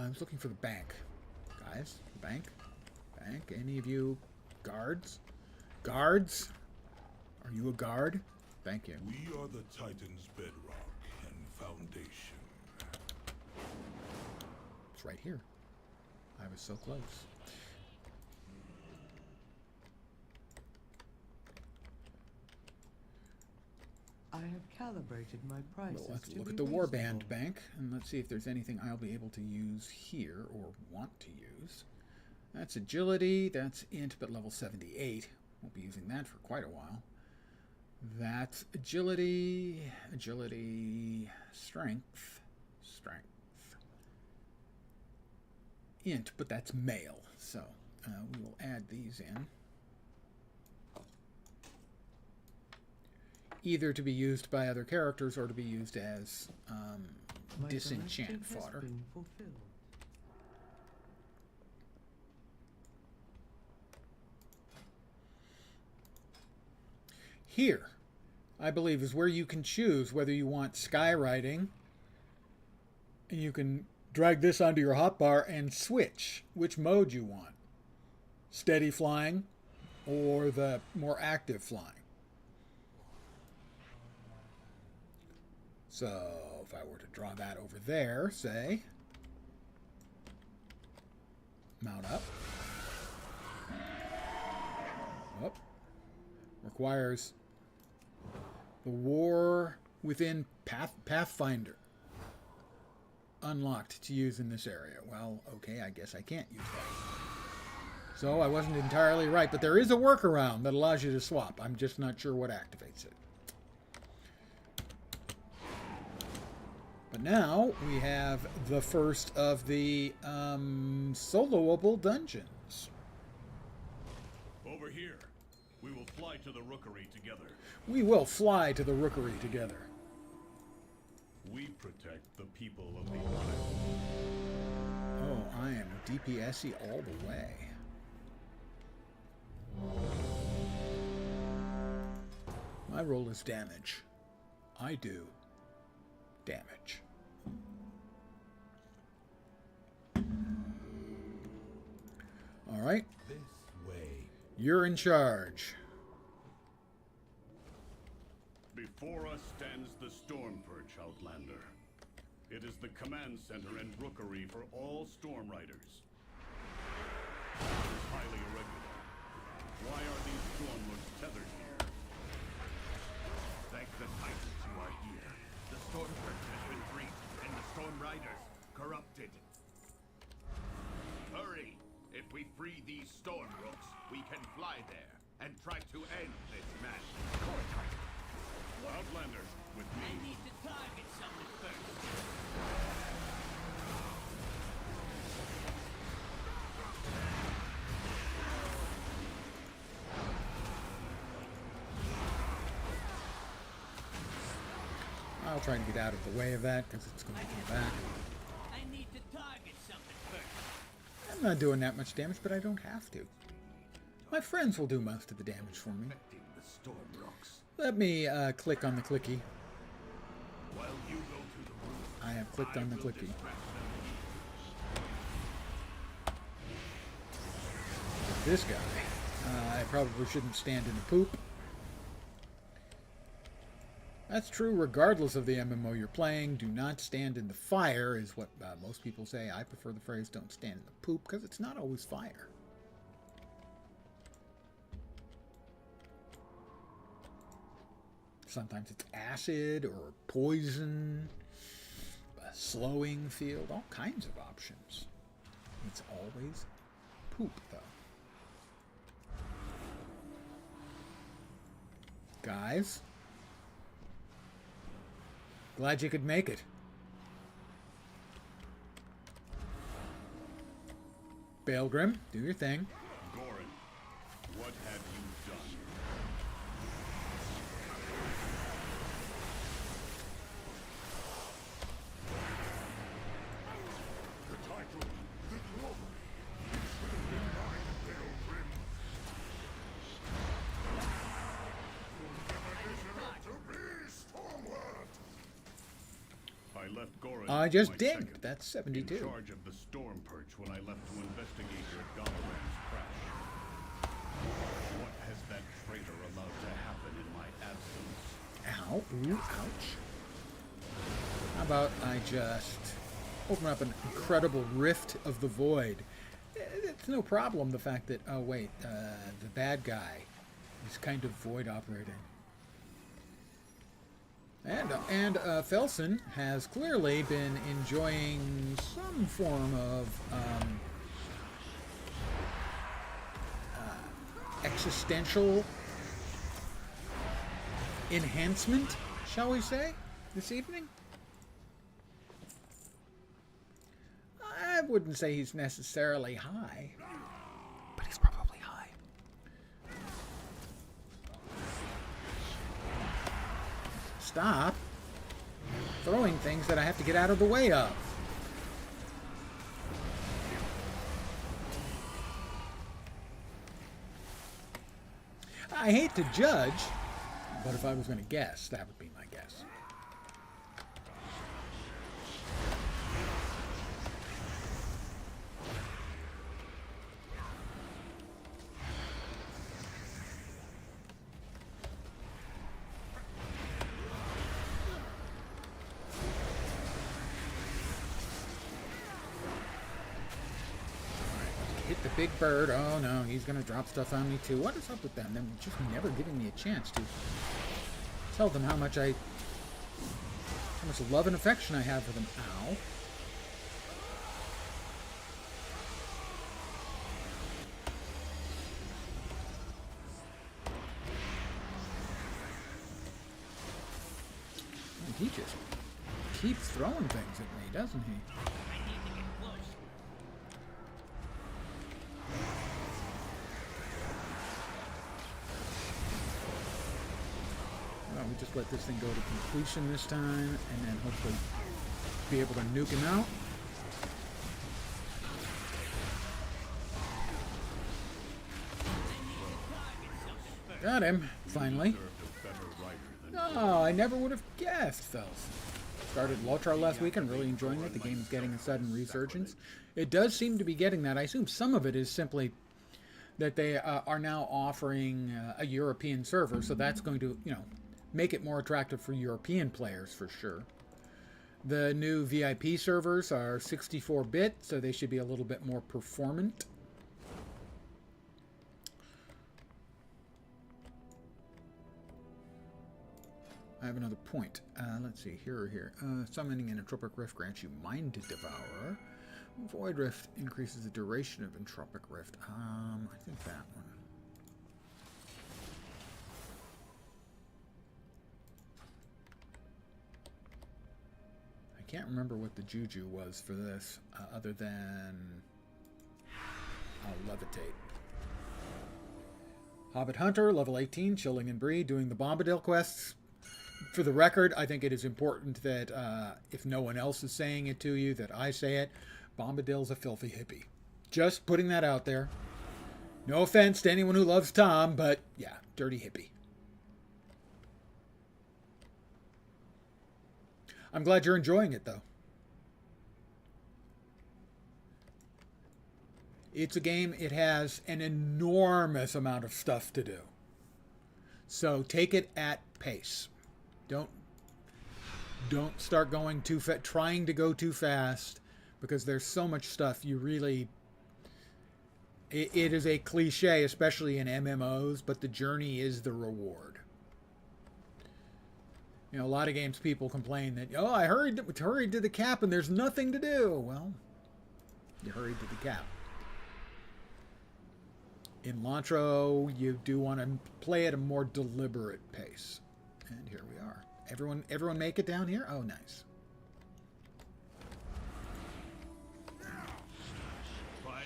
I was looking for the bank. Guys, bank? Bank? Any of you guards? Guards? Are you a guard? Thank you. We are the Titan's bedrock and foundation. It's right here. I was so close. I have calibrated my prices. Well, let's to look be at the Warband reasonable. bank, and let's see if there's anything I'll be able to use here, or want to use. That's agility, that's int, but level 78. Won't be using that for quite a while. That's agility, strength, int, but that's male, so we will add these in. Either to be used by other characters or to be used as My disenchant directive has fodder. been fulfilled. Here, I believe, is where you can choose whether you want skywriting. And you can drag this onto your hotbar and switch which mode you want. Steady flying or the more active flying. So, if I were to draw that over there, say, mount up. Up. Requires the War Within Pathfinder unlocked to use in this area. Well, okay, I guess I can't use that. So I wasn't entirely right, but there is a workaround that allows you to swap. I'm just not sure what activates it. But now we have the first of the soloable dungeons. Over here. We will fly to the rookery together. We will fly to the rookery together. We protect the people of the Isle. Oh, I am DPSy all the way. My role is damage. I do damage. All right. This way. You're in charge. Before us stands the Stormperch, Outlander. It is the command center and rookery for all Storm Riders. It is highly irregular. Why are these Stormlords tethered here? Thank the Titans you are here. The Stormperch has been breached and the Storm Riders corrupted. we free these storm rooks, we can fly there and try to end this madness. Outlander, with me. I need to target someone first. I'll try to get out of the way of that because it's going to come back. I need to target something first. I'm not doing that much damage, but I don't have to. My friends will do most of the damage for me. Affecting the storm rocks. Let me click on the clicky. While you go to the roof, I have clicked on the will clicky. distract them. This guy, I probably shouldn't stand in the poop. That's true regardless of the MMO you're playing. Do not stand in the fire is what most people say. I prefer the phrase don't stand in the poop because it's not always fire. Sometimes it's acid or poison, a slowing field, all kinds of options. It's always poop though. Guys, glad you could make it. Baelgrim, do your thing. Gorin, what have you done? The title, the glory. Mine, Baelgrim. To be Stormward. I left Gorin. I just my dinged. second, That's in 72. charge of the storm perch when I left to investigate your Galaran's crash. What has that traitor allowed to happen in my absence? Ow. Ooh, ouch. How about I just open up an incredible rift of the void? It's no problem, the fact that, oh wait, the bad guy is kind of void operating. And Felsen has clearly been enjoying some form of existential enhancement, shall we say, this evening. I wouldn't say he's necessarily high, but he's probably high. Stop throwing things that I have to get out of the way of. I hate to judge, but if I was going to guess, that would be my guess. Hit the big bird. Oh no, he's gonna drop stuff on me too. What is up with them? They're just never giving me a chance to tell them how much love and affection I have for them. Ow. And he just keeps throwing things at me, doesn't he? I need to get close. Well, we just let this thing go to completion this time, and then hopefully be able to nuke him out. Got him, finally. Served a better rider than Oh, I never would have guessed, fellas. Started Lotrar last week. I'm really enjoying it. The game is getting a sudden resurgence. It does seem to be getting that. I assume some of it is simply that they are now offering a European server, so that's going to, make it more attractive for European players for sure. The new VIP servers are 64-bit, so they should be a little bit more performant. I have another point. Let's see, here. Summoning an Entropic Rift grants you Mind Devourer. Void Rift increases the duration of Entropic Rift. I think that one. I can't remember what the Juju was for this, other than I'll levitate. Hobbit Hunter, level 18, Chilling and Bree, doing the Bombadil quests. For the record, I think it is important that if no one else is saying it to you, that I say it. Bombadil's a filthy hippie. Just putting that out there. No offense to anyone who loves Tom, but yeah, dirty hippie. I'm glad you're enjoying it, though. It's a game, it has an enormous amount of stuff to do. So take it at pace. Don't start going too fast, trying to go too fast, because there's so much stuff you really... It is a cliche, especially in MMOs, but the journey is the reward. You know, a lot of games people complain that, oh, I hurried to the cap and there's nothing to do. Well, you hurried to the cap. In Lantro, you do want to play at a more deliberate pace. And here we are. Everyone make it down here? Oh, nice. Finally,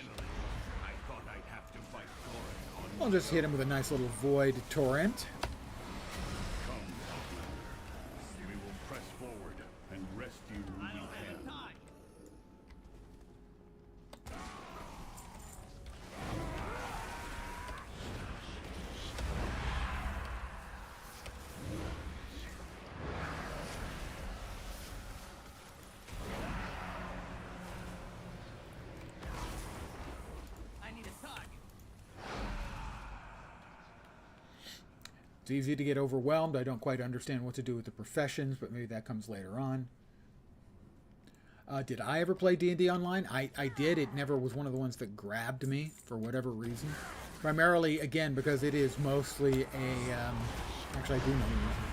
I thought I'd have to fight Thorin on I'll just hit him with a nice little Void Torrent. Come, Outlander. We will press forward and rescue who we can. It's easy to get overwhelmed. I don't quite understand what to do with the professions, but maybe that comes later on. Did I ever play D&D Online? I did. It never was one of the ones that grabbed me for whatever reason. Primarily, again, because it is mostly a... actually, I do know the reason.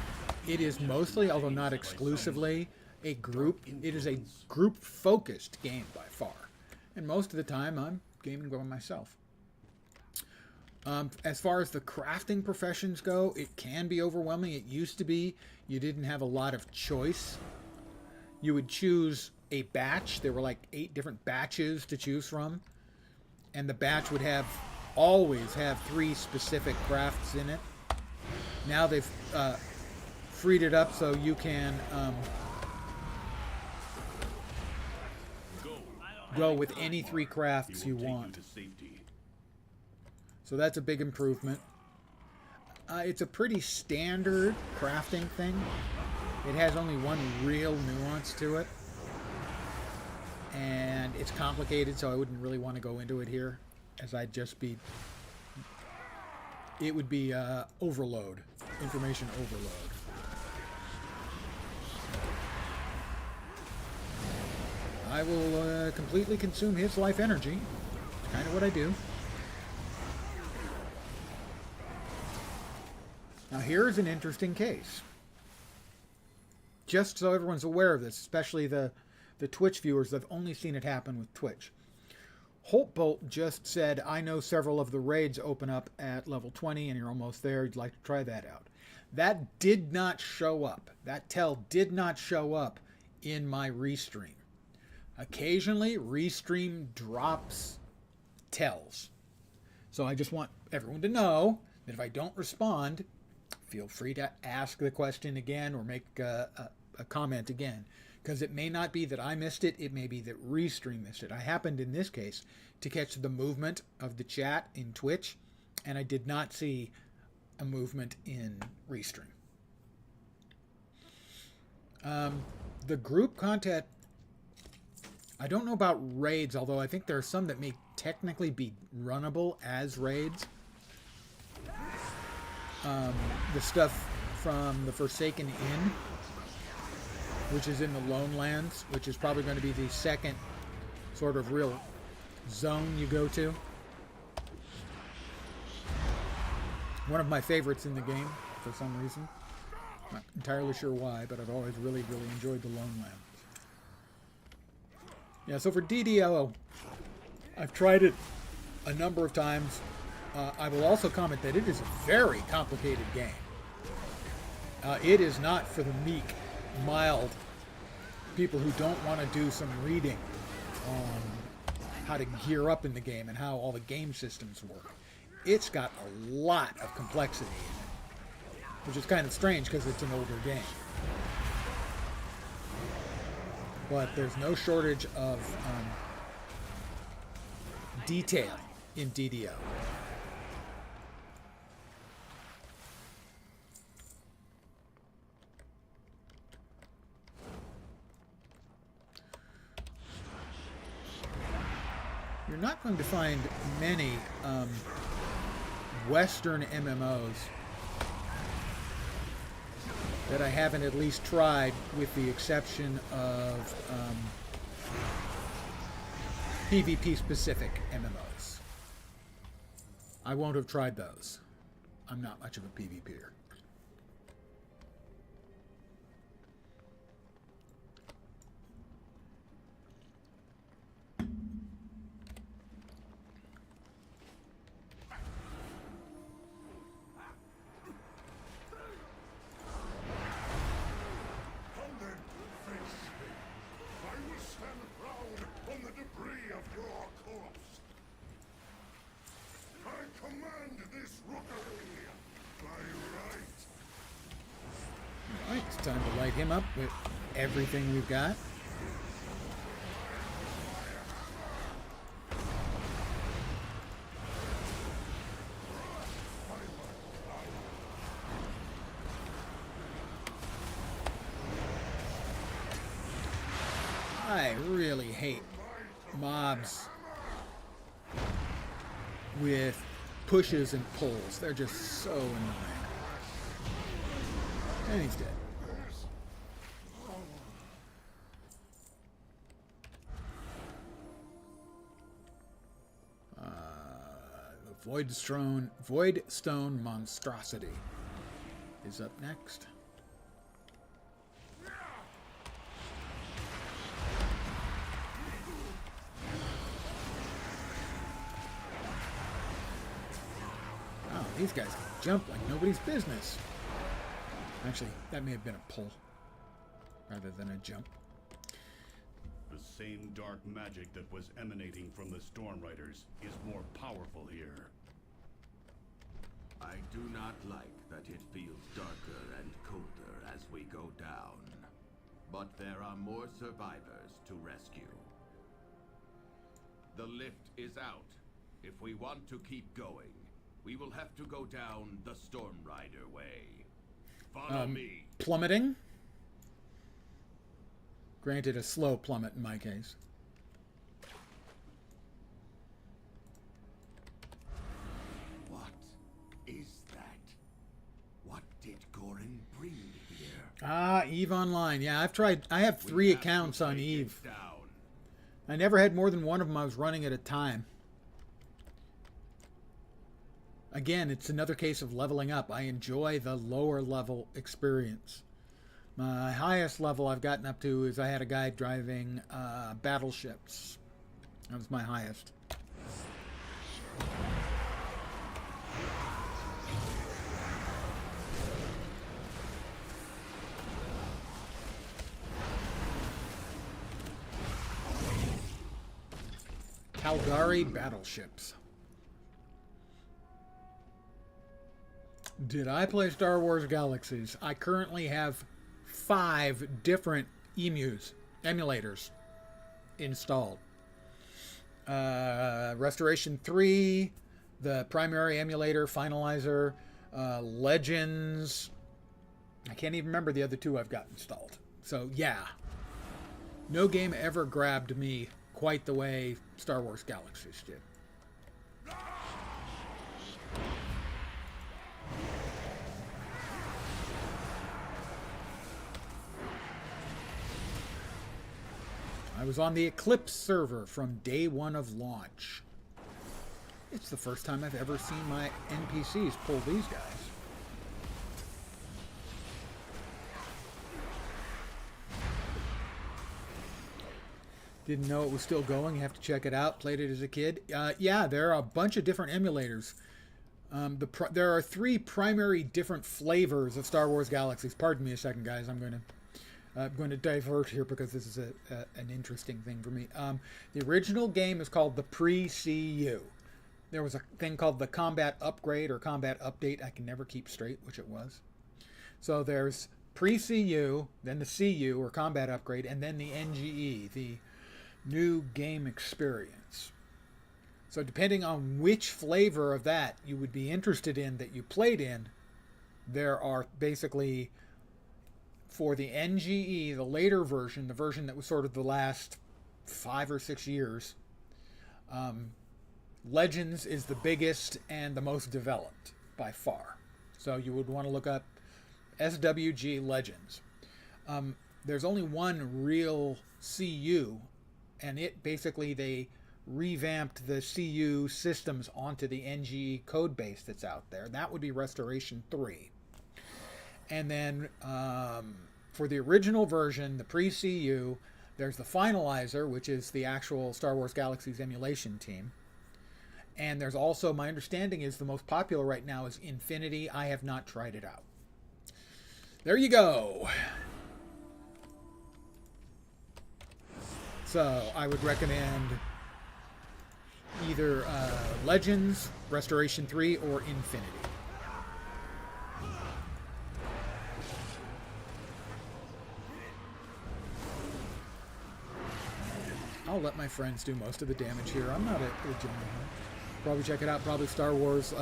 It is mostly, although not exclusively, a group. It is a group-focused game by far. And most of the time, I'm gaming by myself. As far as the crafting professions go, it can be overwhelming. It used to be you didn't have a lot of choice. You would choose a batch. There were like 8 different batches to choose from. And the batch would always have 3 specific crafts in it. Now they've freed it up so you can go with any 3 crafts you want. So that's a big improvement. It's a pretty standard crafting thing. It has only one real nuance to it. And it's complicated, so I wouldn't really want to go into it here, as I'd just be... It would be overload. Information overload. I will completely consume his life energy. It's kind of what I do. Now here's an interesting case. Just so everyone's aware of this, especially the Twitch viewers that have only seen it happen with Twitch. Holtbolt just said, I know several of the raids open up at level 20 and you're almost there. You'd like to try that out. That did not show up. That tell did not show up in my restream. Occasionally, restream drops tells. So I just want everyone to know that if I don't respond, feel free to ask the question again or make a comment again. Because it may not be that I missed it, it may be that Restream missed it. I happened in this case to catch the movement of the chat in Twitch, and I did not see a movement in Restream. The group content, I don't know about raids, although I think there are some that may technically be runnable as raids. The stuff from the Forsaken Inn, which is in the Lone Lands, which is probably going to be the second sort of real zone you go to. One of my favorites in the game, for some reason. Not entirely sure why, but I've always really, really enjoyed the Lone Lands. Yeah, so for DDO, I've tried it a number of times. I will also comment that it is a very complicated game. It is not for the meek, mild people who don't want to do some reading on how to gear up in the game and how all the game systems work. It's got a lot of complexity in it, which is kind of strange because it's an older game. But there's no shortage of detail in DDO. You're not going to find many Western MMOs that I haven't at least tried, with the exception of PvP-specific MMOs. I won't have tried those. I'm not much of a PvPer. Time to light him up with everything we've got. I really hate mobs with pushes and pulls. They're just so annoying. And he's dead. Voidstone Monstrosity is up next. Oh, these guys can jump like nobody's business. Actually, that may have been a pull rather than a jump. The same dark magic that was emanating from the Storm Riders is more powerful here. I do not like that it feels darker and colder as we go down. But there are more survivors to rescue. The lift is out. If we want to keep going, we will have to go down the Storm Rider way. Follow me. Plummeting? Granted, a slow plummet in my case. What is that? What did Gorin bring here? Ah, EVE Online. Yeah, I've tried. I have 3 accounts on EVE. I never had more than one of them I was running at a time. Again, it's another case of leveling up. I enjoy the lower level experience. My highest level I've gotten up to is I had a guy driving battleships. That was my highest. Calgary battleships. Did I play Star Wars Galaxies? I currently have 5 different emulators installed. Restoration 3, the primary emulator, Finalizer, Legends. I can't even remember the other 2 I've got installed. So yeah, no game ever grabbed me quite the way Star Wars Galaxies did. I was on the Eclipse server from day 1 of launch. It's the first time I've ever seen my NPCs pull these guys. Didn't know it was still going. You have to check it out. Played it as a kid. Yeah, there are a bunch of different emulators. There are 3 primary different flavors of Star Wars Galaxies. Pardon me a second, guys. I'm going to divert here because this is an interesting thing for me. The original game is called the Pre-CU. There was a thing called the Combat Upgrade or Combat Update. I can never keep straight which it was. So there's Pre-CU, then the CU or Combat Upgrade, and then the NGE, the New Game Experience. So depending on which flavor of that you would be interested in that you played in, there are basically, for the NGE, the later version, the version that was sort of the last 5 or 6 years, Legends is the biggest and the most developed by far. So you would want to look up SWG Legends. There's only one real CU, and it basically, they revamped the CU systems onto the NGE code base that's out there. That would be Restoration 3. And then for the original version, the pre-CU, there's the Finalizer, which is the actual Star Wars Galaxies emulation team. And there's also, my understanding is the most popular right now is Infinity. I have not tried it out. There you go. So I would recommend either Legends, Restoration 3, or Infinity. I'll let my friends do most of the damage here. I'm not a general. Probably check it out. Probably Star Wars.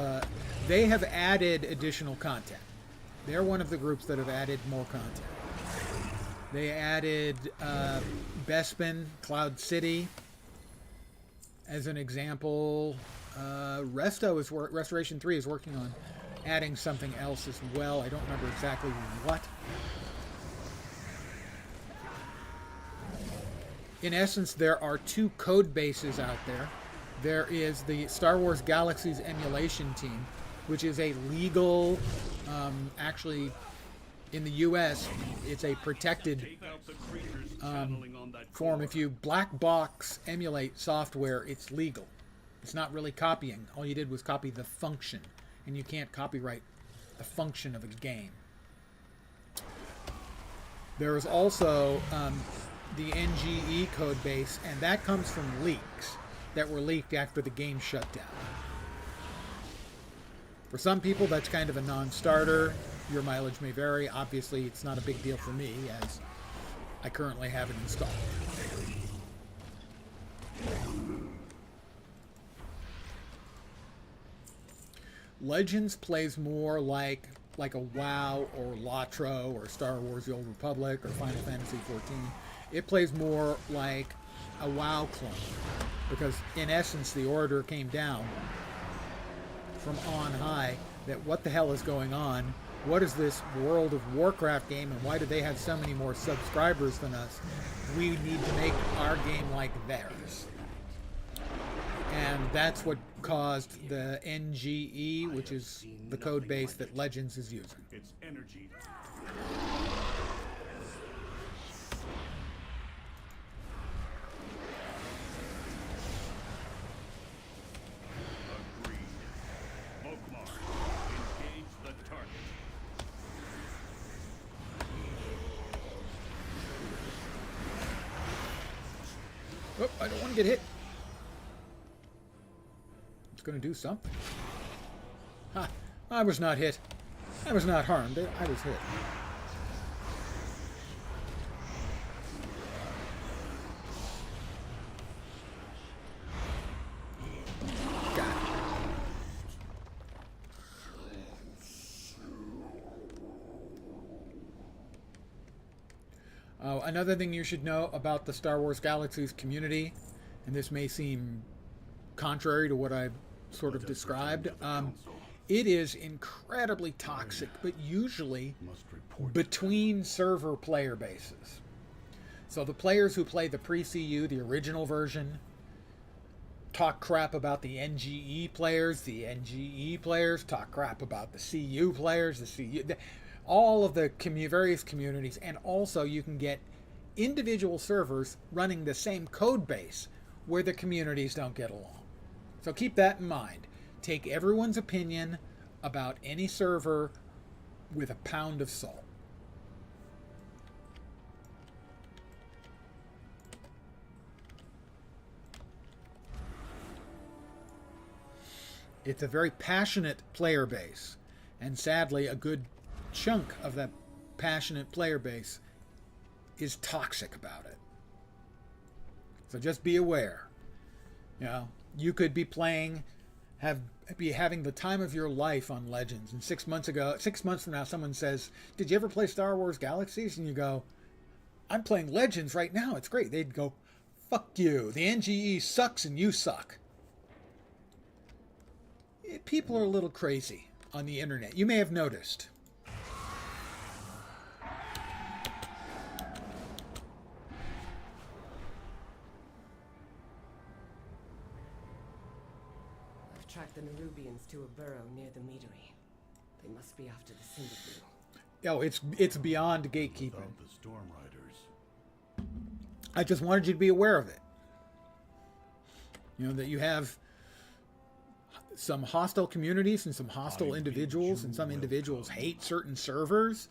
They have added additional content. They're one of the groups that have added more content. They added Bespin, Cloud City, as an example. Restoration 3 is working on adding something else as well. I don't remember exactly what. In essence, there are 2 code bases out there. There is the Star Wars Galaxies emulation team, which is a legal, actually, in the U.S., it's a protected form. If you black box emulate software, it's legal. It's not really copying. All you did was copy the function, and you can't copyright the function of a game. There is also the NGE code base, and that comes from leaks that were leaked after the game shut down. For some people, that's kind of a non-starter. Your mileage may vary. Obviously, it's not a big deal for me, as I currently have it installed. Legends plays more like a WoW or LATRO or Star Wars The Old Republic or Final Fantasy XIV. It plays more like a WoW clone, because in essence the order came down from on high that what the hell is going on? What is this World of Warcraft game, and why do they have so many more subscribers than us? We need to make our game like theirs. And that's what caused the NGE, which is the code base that Legends is using. It's energy. Agreed. Volkmar, engage the target. Oh, I don't want to get hit. It's going to do something. Ha! I was not hit. I was not harmed. I was hit. Got it. Oh, another thing you should know about the Star Wars Galaxies community, and this may seem contrary to what I've sort of described, it is incredibly toxic, but usually between server player bases. So the players who play the pre-CU, the original version, talk crap about the NGE players. The NGE players talk crap about the CU players. All of the various communities, and also you can get individual servers running the same code base where the communities don't get along. So keep that in mind. Take everyone's opinion about any server with a pound of salt. It's a very passionate player base, and sadly a good chunk of that passionate player base is toxic about it. So just be aware. You know, you could be playing, be having the time of your life on Legends, and 6 months from now someone says, did you ever play Star Wars Galaxies? And you go, I'm playing Legends right now, it's great. They'd go, fuck you, the NGE sucks and you suck. People are a little crazy on the internet. You may have noticed. I've tracked the Nerubians to a burrow near the meadery. They must be after the Cyndabu. Oh, it's beyond gatekeeping. Without the Storm Riders. I just wanted you to be aware of it. You know, that you have some hostile communities and some hostile individuals, and some individuals hate certain servers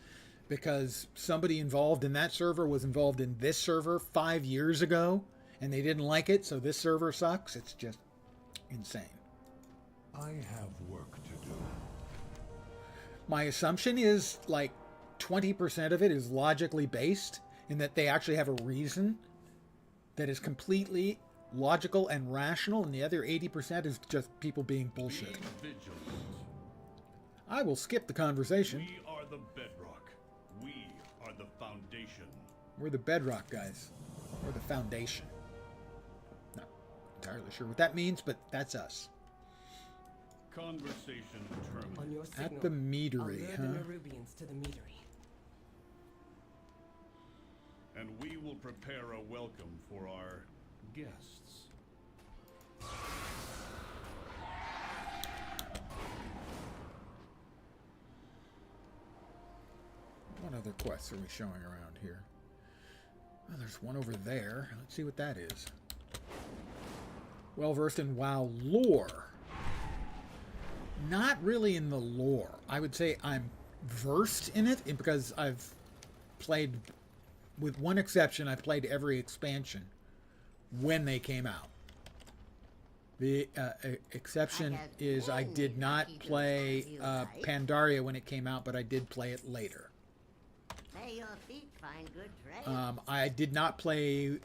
because somebody involved in that server was involved in this server 5 years ago and they didn't like it, so this server sucks. It's just insane. I have work to do. My assumption is like 20% of it is logically based in that they actually have a reason that is completely logical and rational, and the other 80% is just people being bullshit. Be vigilant. I will skip the conversation. We are the bedrock. We are the foundation. We're the bedrock guys. We're the foundation. Not entirely sure what that means, but that's us. Conversation terminated. On your signal, At the meadery, I'll huh? lure the Nerubians to the meadery. And we will prepare a welcome for our guests. What other quests are we showing around here? Oh, there's one over there. Let's see what that is. Well versed in WoW lore. Not really in the lore. I would say I'm versed in it because I've played, with one exception, I've played every expansion when they came out. The exception is I did not play Pandaria when it came out, but I did play it later. May your feet find good trails. I did not play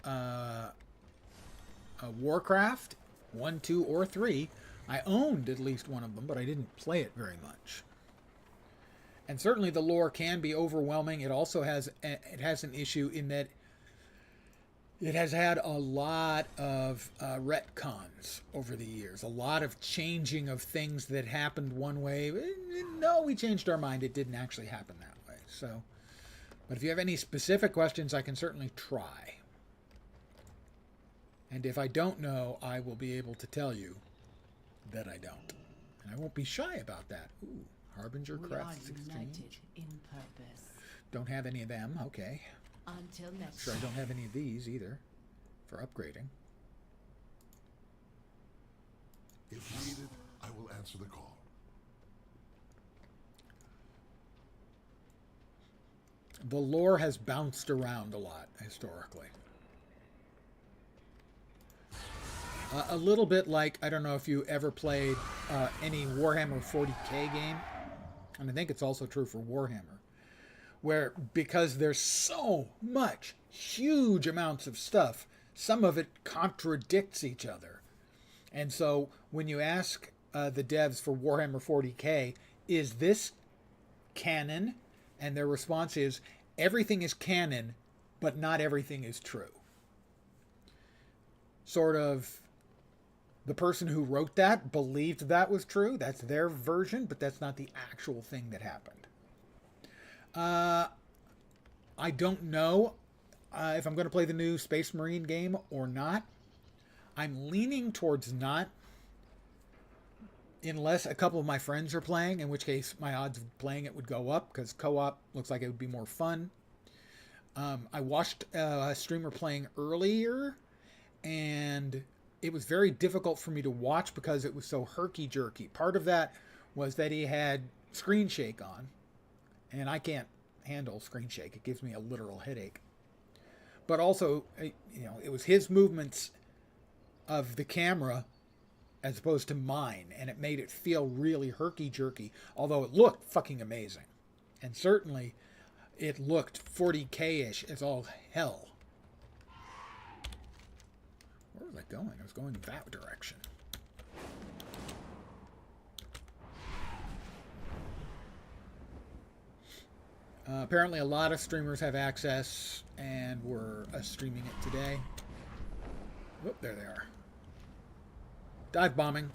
Warcraft 1, 2, or 3. I owned at least one of them, but I didn't play it very much. And certainly the lore can be overwhelming. It also has an issue in that it has had a lot of retcons over the years. A lot of changing of things that happened one way. No, we changed our mind. It didn't actually happen that way. So, but if you have any specific questions, I can certainly try. And if I don't know, I will be able to tell you that I don't. And I won't be shy about that. Ooh, Harbinger Craft 16. In purpose. Don't have any of them. Okay. Until next Sure, I don't have any of these either for upgrading. If needed, I will answer the call. The lore has bounced around a lot historically. A little bit like, I don't know if you ever played any Warhammer 40k game, and I think it's also true for Warhammer, where because there's so much, huge amounts of stuff, some of it contradicts each other. And so when you ask the devs for Warhammer 40k, is this canon? And their response is, everything is canon, but not everything is true. Sort of, the person who wrote that believed that was true. That's their version, but that's not the actual thing that happened. I don't know if I'm going to play the new Space Marine game or not. I'm leaning towards not, unless a couple of my friends are playing, in which case my odds of playing it would go up, because co-op looks like it would be more fun. I watched a streamer playing earlier, and it was very difficult for me to watch because it was so herky-jerky. Part of that was that he had screen shake on, and I can't handle screen shake. It gives me a literal headache. But also, it was his movements of the camera as opposed to mine, and it made it feel really herky-jerky, although it looked fucking amazing. And certainly, it looked 40K-ish as all hell. Where was I going? I was going that direction. Apparently a lot of streamers have access, and we're streaming it today. Whoop, there they are. Dive bombing.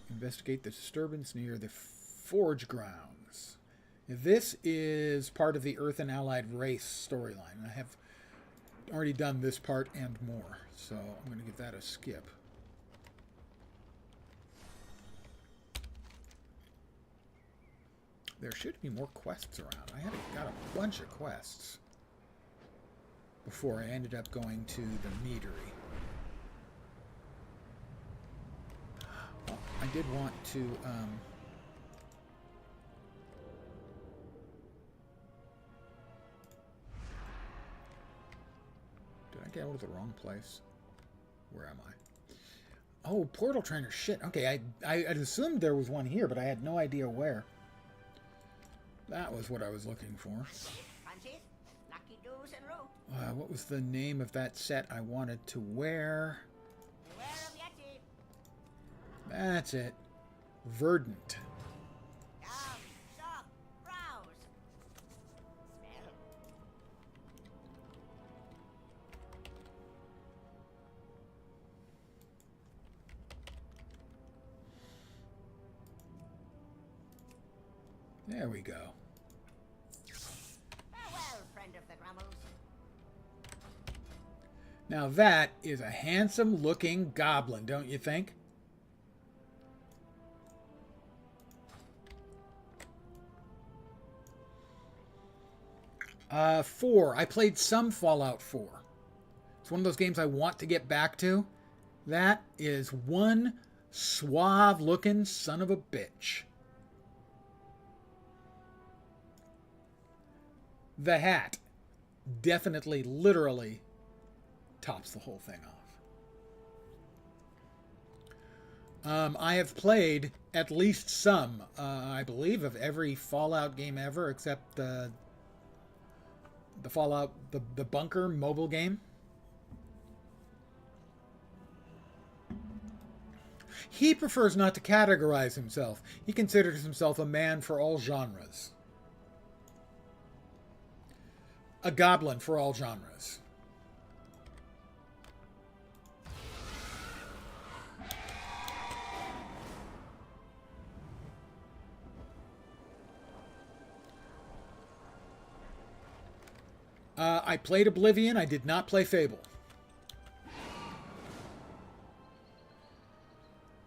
Investigate the disturbance near the Forge grounds. This is part of the Earth and Allied Race storyline. I have already done this part and more, so I'm going to give that a skip. There should be more quests around. I got a bunch of quests before I ended up going to the meadery. Well, I did want to... Did I go to the wrong place? Where am I? Oh, portal trainer. Shit. Okay, I'd assumed there was one here, but I had no idea where. That was what I was looking for. What was the name of that set I wanted to wear? That's it. Verdant. There we go. Now that is a handsome looking goblin, don't you think? Four. I played some Fallout 4. It's one of those games I want to get back to. That is one suave looking son of a bitch. The hat definitely, literally tops the whole thing off. I have played at least some, I believe, of every Fallout game ever, except the Fallout, the Bunker mobile game. He prefers not to categorize himself. He considers himself a man for all genres. A goblin for all genres. I played Oblivion. I did not play Fable.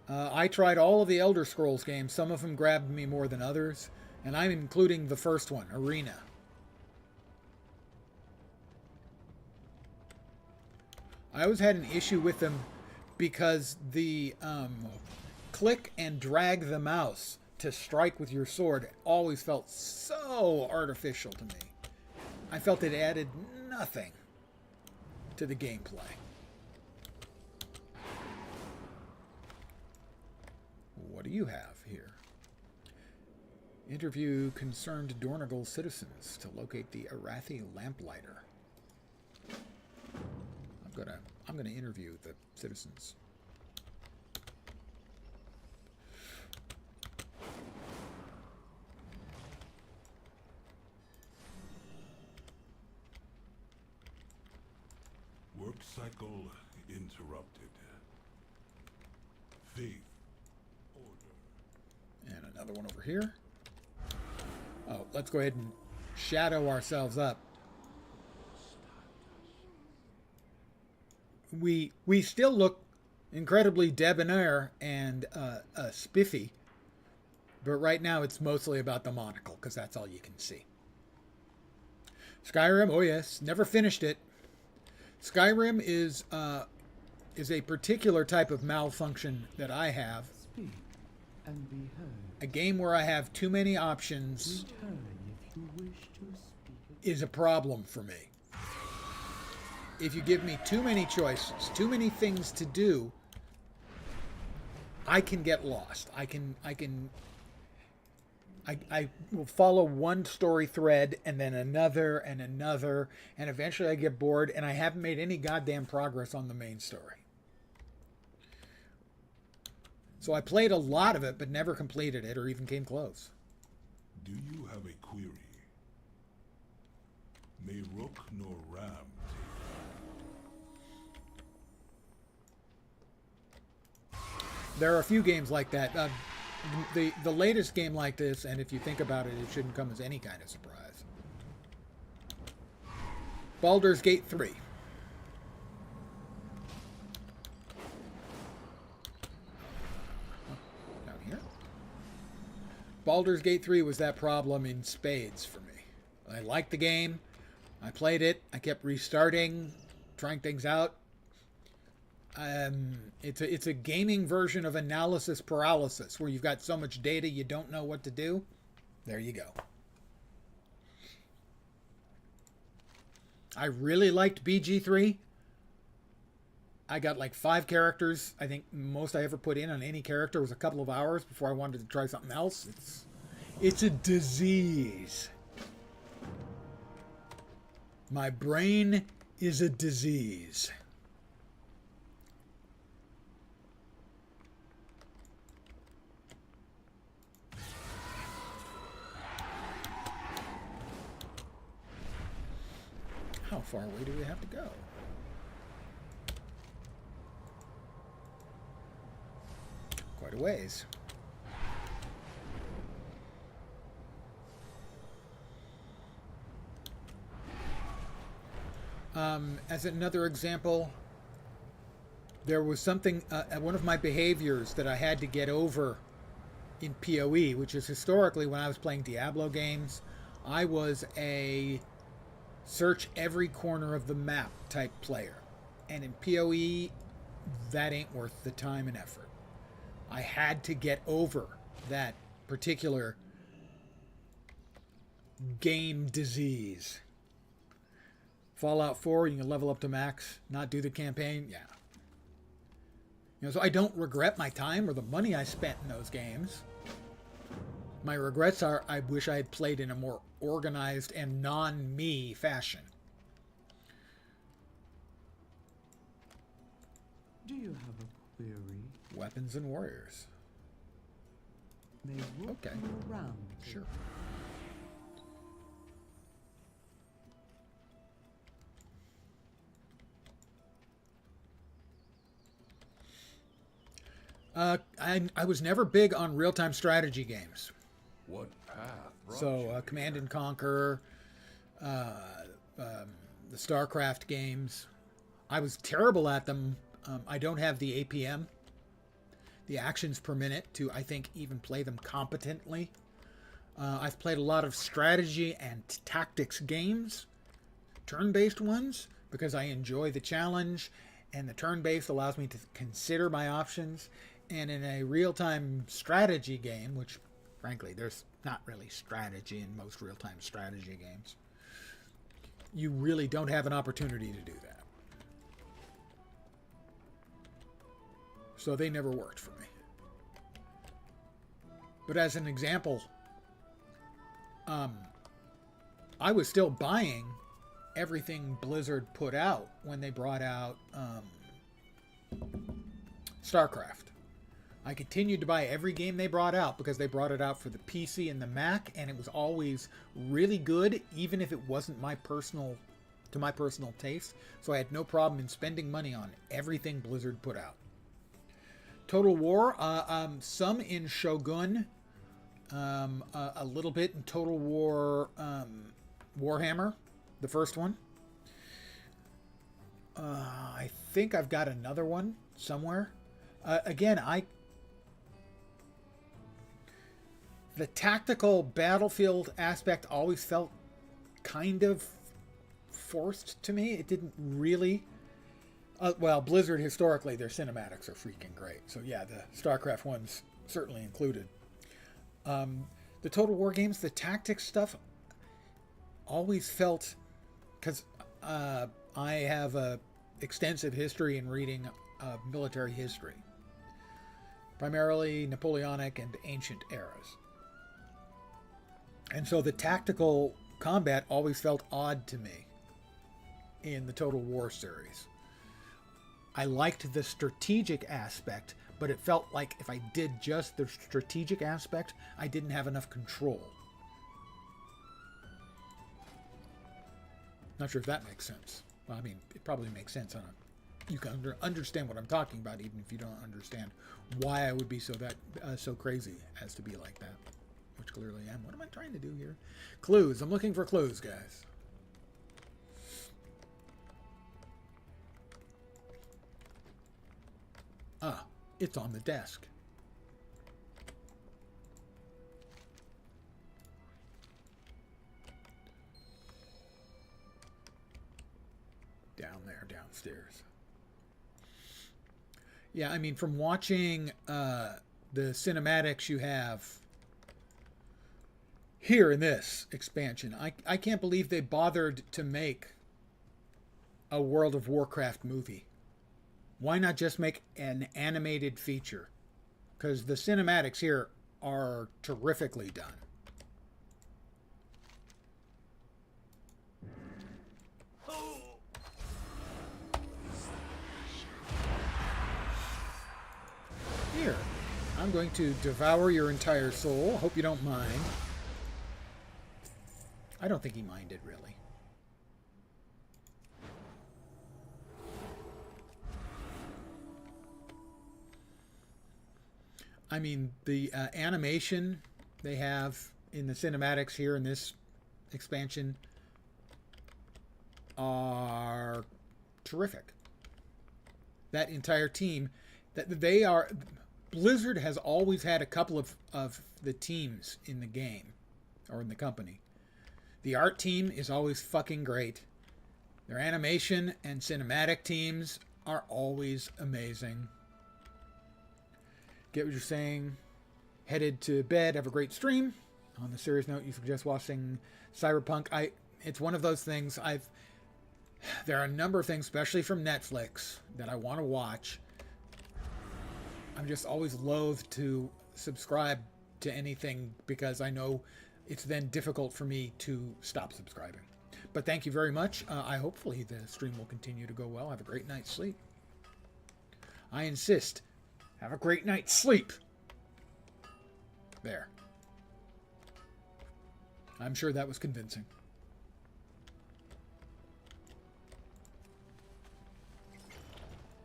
I tried all of the Elder Scrolls games. Some of them grabbed me more than others. And I'm including the first one, Arena. I always had an issue with them because the click and drag the mouse to strike with your sword always felt so artificial to me. I felt it added nothing to the gameplay. What do you have here? Interview concerned Dornagal citizens to locate the Arathi Lamplighter. I'm gonna interview the citizens. Work cycle interrupted. Faith. Order. And another one over here. Oh, let's go ahead and shadow ourselves up. We still look incredibly debonair and spiffy, But right now it's mostly about the monocle, because that's all you can see. Skyrim, oh yes, never finished it. Skyrim is a particular type of malfunction that I have. Speak and be heard. A game where I have too many options Return if you wish to speak. is a problem for me. If you give me too many choices, too many things to do, I can get lost. I will follow one story thread and then another and another, and eventually I get bored and I haven't made any goddamn progress on the main story. So I played a lot of it, but never completed it or even came close. Do you have a query? May Rook nor Ram take. There are a few games like that. The latest game like this, and if you think about it, it shouldn't come as any kind of surprise. Baldur's Gate 3. Down here. Baldur's Gate 3 was that problem in spades for me. I liked the game. I played it. I kept restarting, trying things out. It's a gaming version of analysis paralysis, where you've got so much data you don't know what to do. There you go. I really liked BG3. I got like 5 characters. I think most I ever put in on any character was a couple of hours before I wanted to try something else. It's a disease. My brain is a disease. How far away do we have to go? Quite a ways. As another example, there was something, one of my behaviors that I had to get over in PoE, which is historically when I was playing Diablo games, I was a search every corner of the map type player. And in PoE, that ain't worth the time and effort. I had to get over that particular game disease. Fallout 4, you can level up to max, not do the campaign, yeah. You know, so I don't regret my time or the money I spent in those games. My regrets are I wish I had played in a more organized and non-me fashion. Do you have a query? Weapons and warriors. May Rook Okay. nor Ram take. Sure. I was never big on real-time strategy games. What path? So Command and Conquer, the StarCraft games. I was terrible at them. I don't have the APM, the actions per minute, to, I think, even play them competently. I've played a lot of strategy and tactics games, turn-based ones, because I enjoy the challenge, and the turn-based allows me to consider my options. And in a real-time strategy game, which, frankly, there's not really strategy in most real-time strategy games, you really don't have an opportunity to do that. So they never worked for me. But as an example, I was still buying everything Blizzard put out when they brought out StarCraft. I continued to buy every game they brought out because they brought it out for the PC and the Mac, and it was always really good, even if it wasn't my personal taste. So I had no problem in spending money on everything Blizzard put out. Total War, some in Shogun, a little bit in Total War Warhammer, the first one. I think I've got another one somewhere. Again, The tactical battlefield aspect always felt kind of forced to me. It didn't really... well, Blizzard, historically, their cinematics are freaking great. So yeah, the StarCraft ones certainly included. The Total War games, the tactics stuff, always felt... Because I have a extensive history in reading military history. Primarily Napoleonic and ancient eras. And so the tactical combat always felt odd to me in the Total War series. I liked the strategic aspect, but it felt like if I did just the strategic aspect, I didn't have enough control. Not sure if that makes sense. Well, I mean, it probably makes sense on a... You can understand what I'm talking about, even if you don't understand why I would be so crazy as to be like that. Which clearly I am. What am I trying to do here? Clues. I'm looking for clues, guys. Ah, it's on the desk. Down there, downstairs. Yeah, I mean, from watching the cinematics you have here in this expansion, I can't believe they bothered to make a World of Warcraft movie. Why not just make an animated feature? Because the cinematics here are terrifically done. Here, I'm going to devour your entire soul. Hope you don't mind. I don't think he minded, really. I mean, the animation they have in the cinematics here in this expansion are terrific. That entire team, that they are... Blizzard has always had a couple of the teams in the game, or in the company. The art team is always fucking great. Their animation and cinematic teams are always amazing. Get what you're saying. Headed to bed. Have a great stream. On the serious note, you suggest watching Cyberpunk. It's one of those things there are a number of things, especially from Netflix, that I want to watch. I'm just always loath to subscribe to anything because I know it's then difficult for me to stop subscribing. But thank you very much. Hopefully the stream will continue to go well. Have a great night's sleep. I insist. Have a great night's sleep. There. I'm sure that was convincing.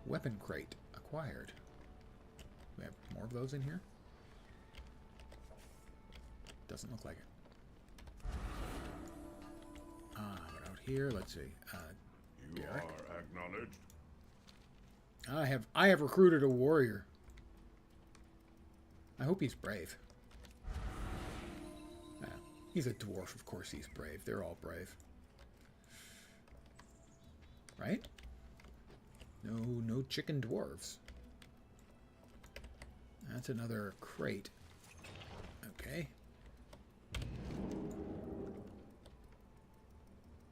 Weapon crate acquired. We have more of those in here? Doesn't look like it. But out here, let's see. You Derek. are acknowledged. I have recruited a warrior. I hope he's brave. He's a dwarf, of course he's brave. They're all brave. Right? No chicken dwarves. That's another crate. Okay.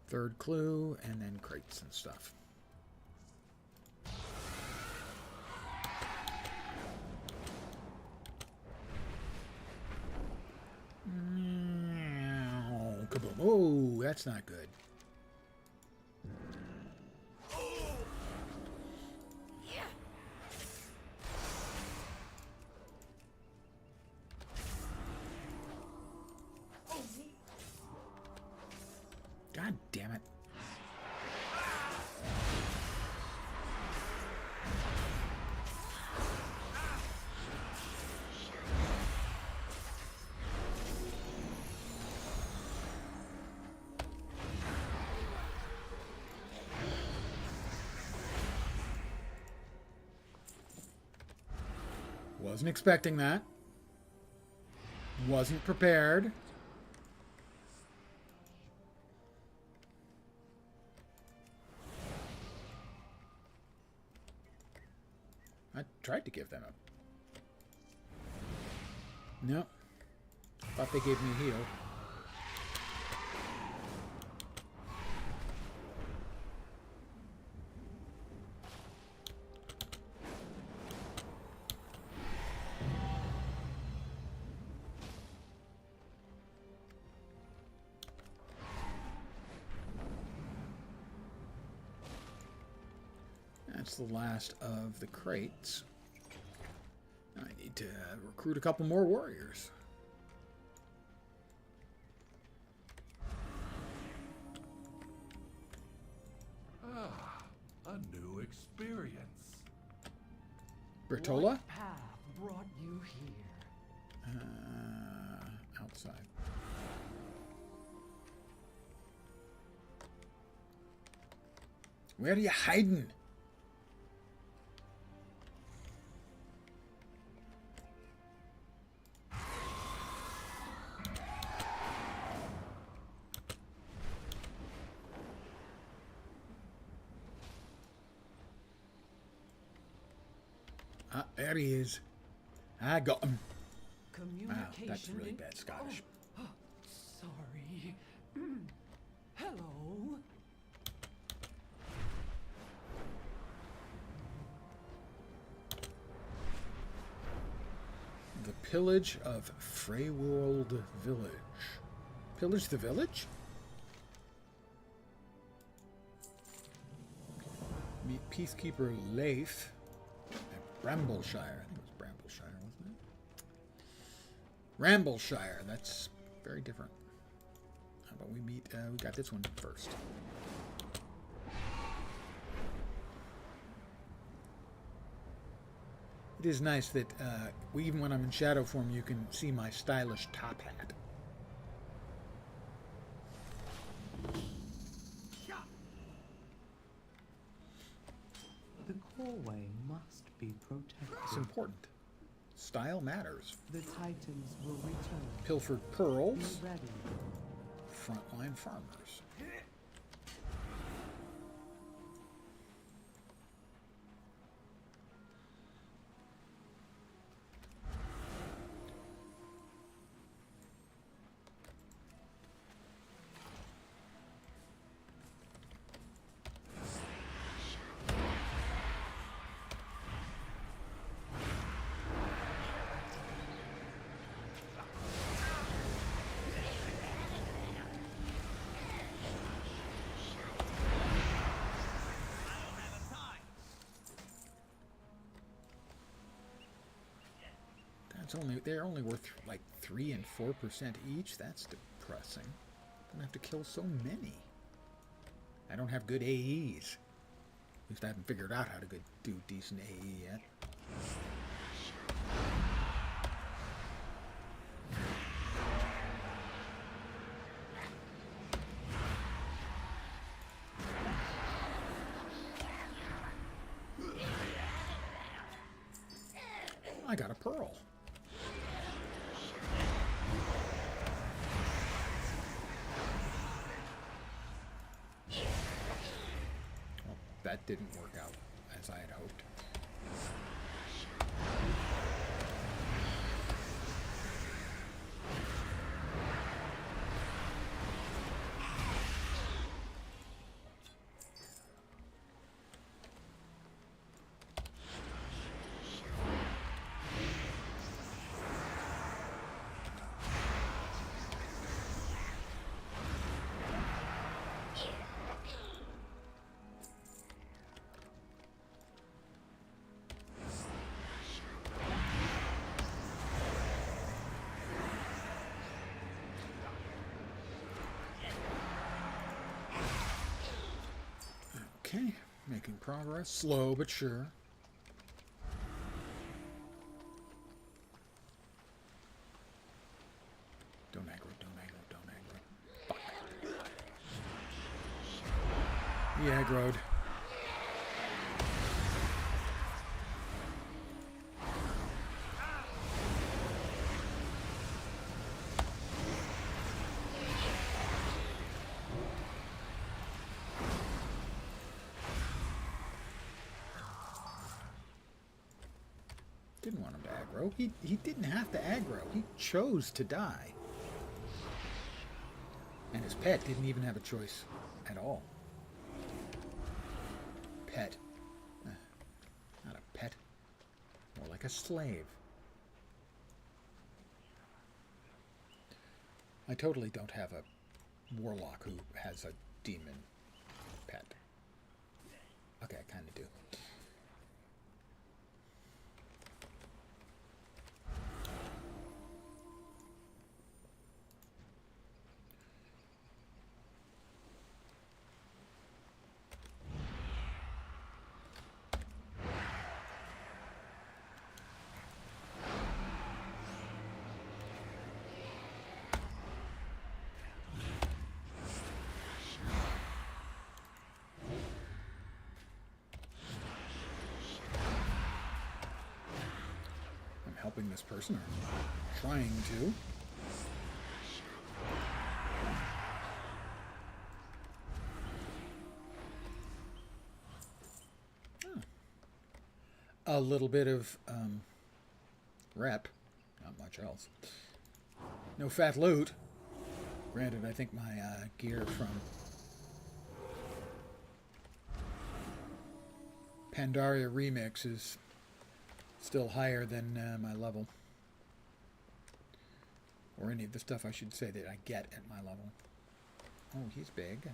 Third clue, and then crates and stuff. Kaboom. Oh, that's not good. God damn it. Wasn't expecting that. Wasn't prepared. I tried to give them a... No. Thought they gave me a heal. That's the last of the crates. I need to recruit a couple more warriors. Ah, a new experience. Bertola? What path brought you here? Outside. Where are you hiding? Ah, there he is. I got him. Wow, that's really bad Scottish. Oh, sorry. Hello. The pillage of Freywold Village. Pillage the village? Meet Peacekeeper Leif at Brambleshire. I think it was Brambleshire, wasn't it? Rambleshire. That's very different. How about we meet... we got this one first. It is nice that even when I'm in shadow form, you can see my stylish top hat. The coreway must be protected. It's important. Style matters. The Titans will return. Pilfered Be pearls. ready. Frontline farmers. They're only worth like 3 and 4% each. That's depressing. Don't have to kill so many. I don't have good AEs. At least I haven't figured out how to do decent AE yet. I got a pearl. Well, that didn't work out as I had hoped. Okay, making progress. Slow but sure. Don't aggro, don't aggro, don't aggro. Fuck. He aggroed. Didn't want him to aggro. He didn't have to aggro. He chose to die. And his pet didn't even have a choice at all. Pet. Not a pet. More like a slave. I totally don't have a warlock who has a demon pet. Okay, I kind of do. Helping this person, or trying to. Oh. A little bit of rep, not much else. No fat loot. Granted, I think my gear from Pandaria Remix is still higher than my level. Or any of the stuff, I should say, that I get at my level. Oh, he's big.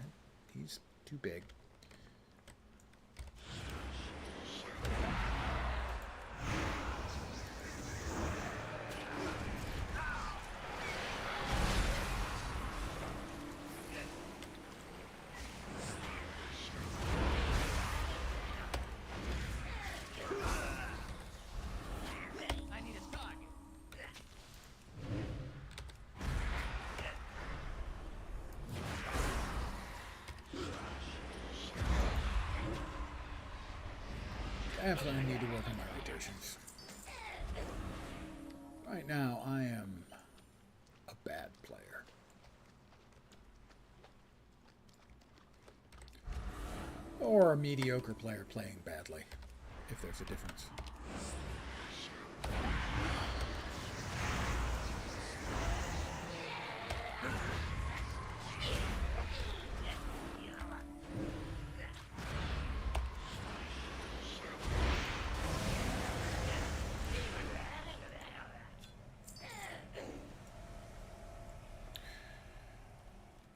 He's too big. Definitely need to work on my rotations. Right now, I am a bad player. Or a mediocre player playing badly, if there's a difference.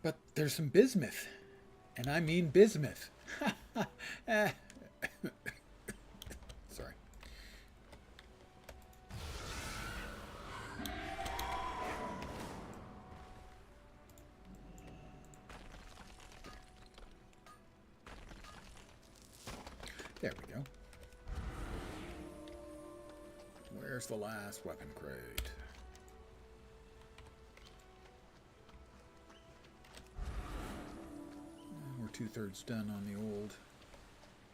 But there's some bismuth, and I mean bismuth. Sorry. There we go. Where's the last weapon crate? We're 2/3 done on the old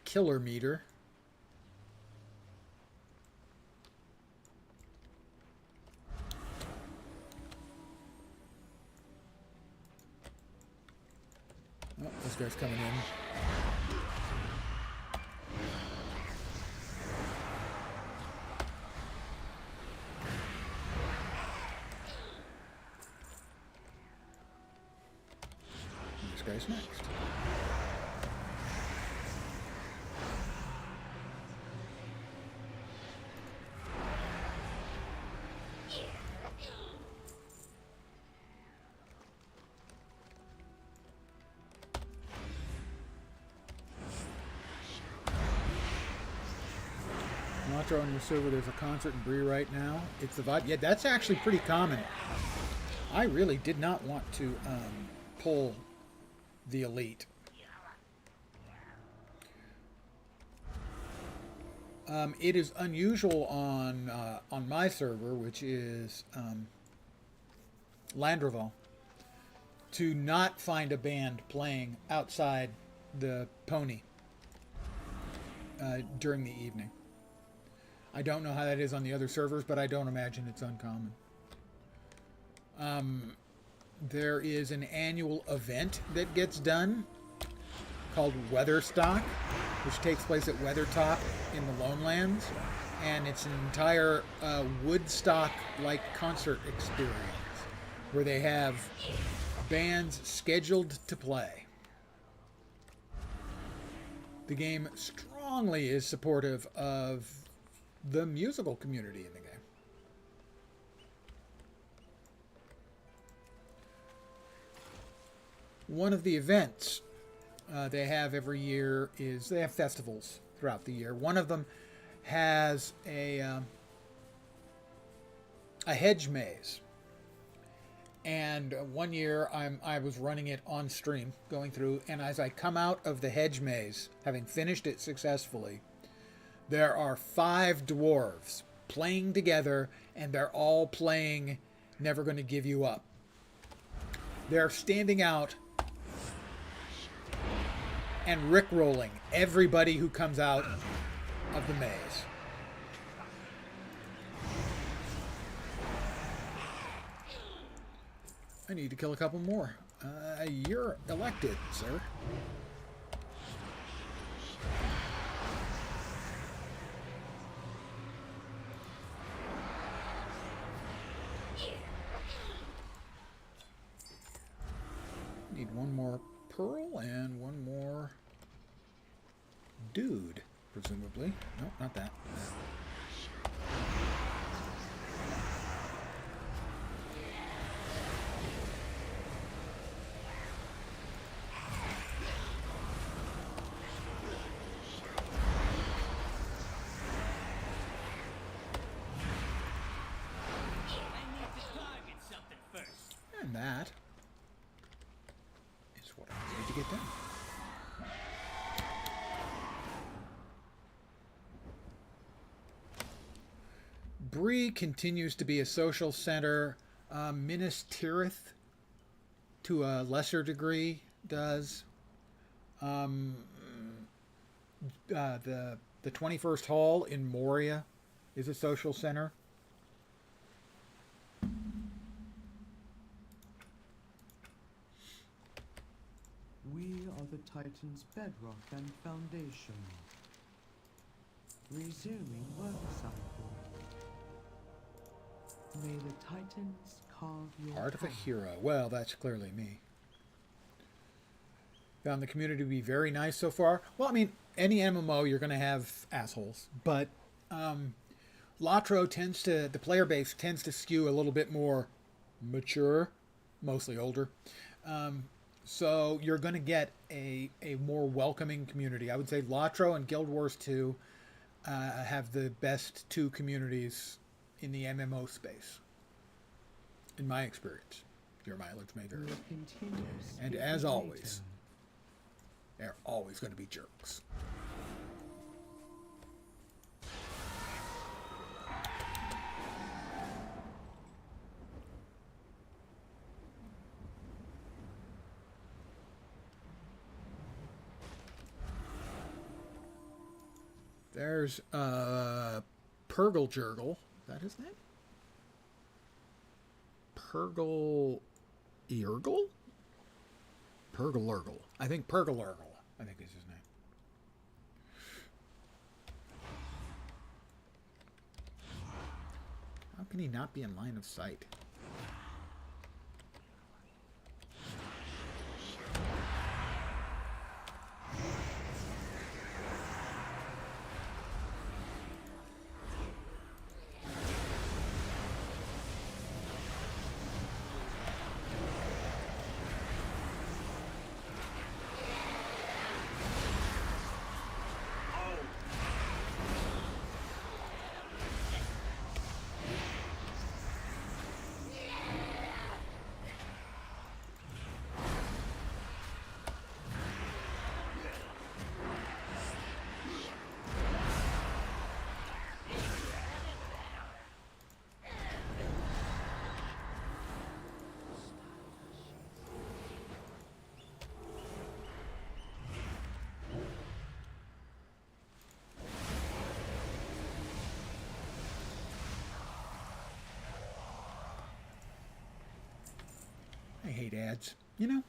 killer meter. Oh, this guy's coming in. This guy's next. On your server, there's a concert in Bree right now. It's the vibe. Yeah, that's actually pretty common. I really did not want to pull the elite. It is unusual on my server, which is Landreval, to not find a band playing outside the pony during the evening. I don't know how that is on the other servers, but I don't imagine it's uncommon. There is an annual event that gets done called Weatherstock, which takes place at Weathertop in the Lone Lands. and it's an entire Woodstock-like concert experience where they have bands scheduled to play. The game strongly is supportive of the musical community in the game. One of the events they have every year is they have festivals throughout the year. One of them has a hedge maze. And one year I was running it on stream, going through, and as I come out of the hedge maze, having finished it successfully, there are 5 dwarves playing together, and they're all playing Never Gonna Give You Up. They're standing out and rickrolling everybody who comes out of the maze. I need to kill a couple more. You're elected, sir. Need one more pearl and one more dude, presumably. Nope, not that. And that is what I need to get done. Bree continues to be a social center. Minas Tirith, to a lesser degree, does. The 21st Hall in Moria is a social center. We are the Titan's bedrock and foundation. Resuming work cycle. May the Titans carve your Heart of a path. hero. Well, that's clearly me. Found the community to be very nice so far. Well, I mean, any MMO, you're going to have assholes. But Latro tends to, the player base tends to skew a little bit more mature, mostly older. So you're going to get a more welcoming community. I would say Latro and Guild Wars 2 have the best 2 communities in the MMO space, in my experience. Your mileage may vary. And as always, they're always going to be jerks. There's Purgle Jurgle. Is that his name? Purgle Irgle? Purgle-Urgle. I think Purgle-Urgle, I think is his name. How can he not be in line of sight? I hate ads, you know?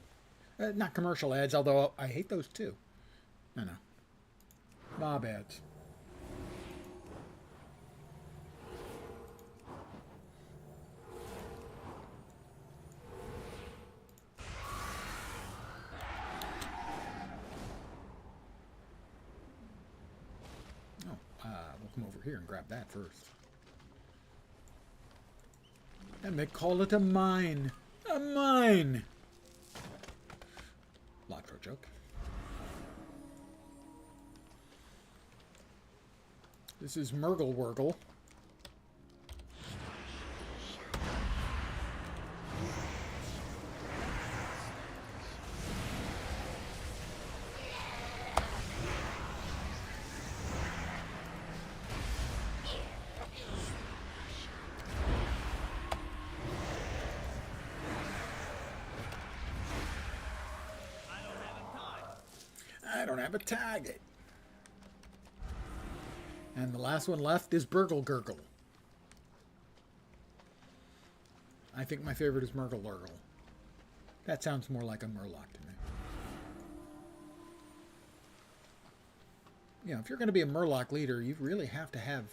Not commercial ads, although I hate those too. No. Mob ads. We'll come over here and grab that first. And they call it a mine. A mine! Lockthrow joke. This is Murgle Wurgle. I don't have a target. And the last one left is Burgle Gurgle. I think my favorite is Murgle Lurgle. That sounds more like a Murloc to me. You know, if you're going to be a Murloc leader, you really have to have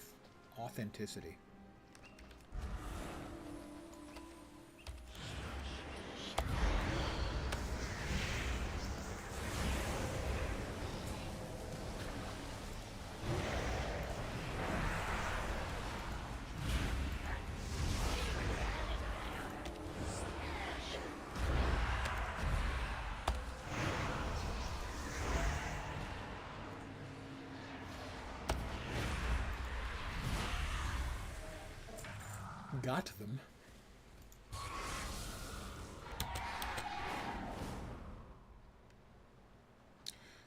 authenticity. Got them.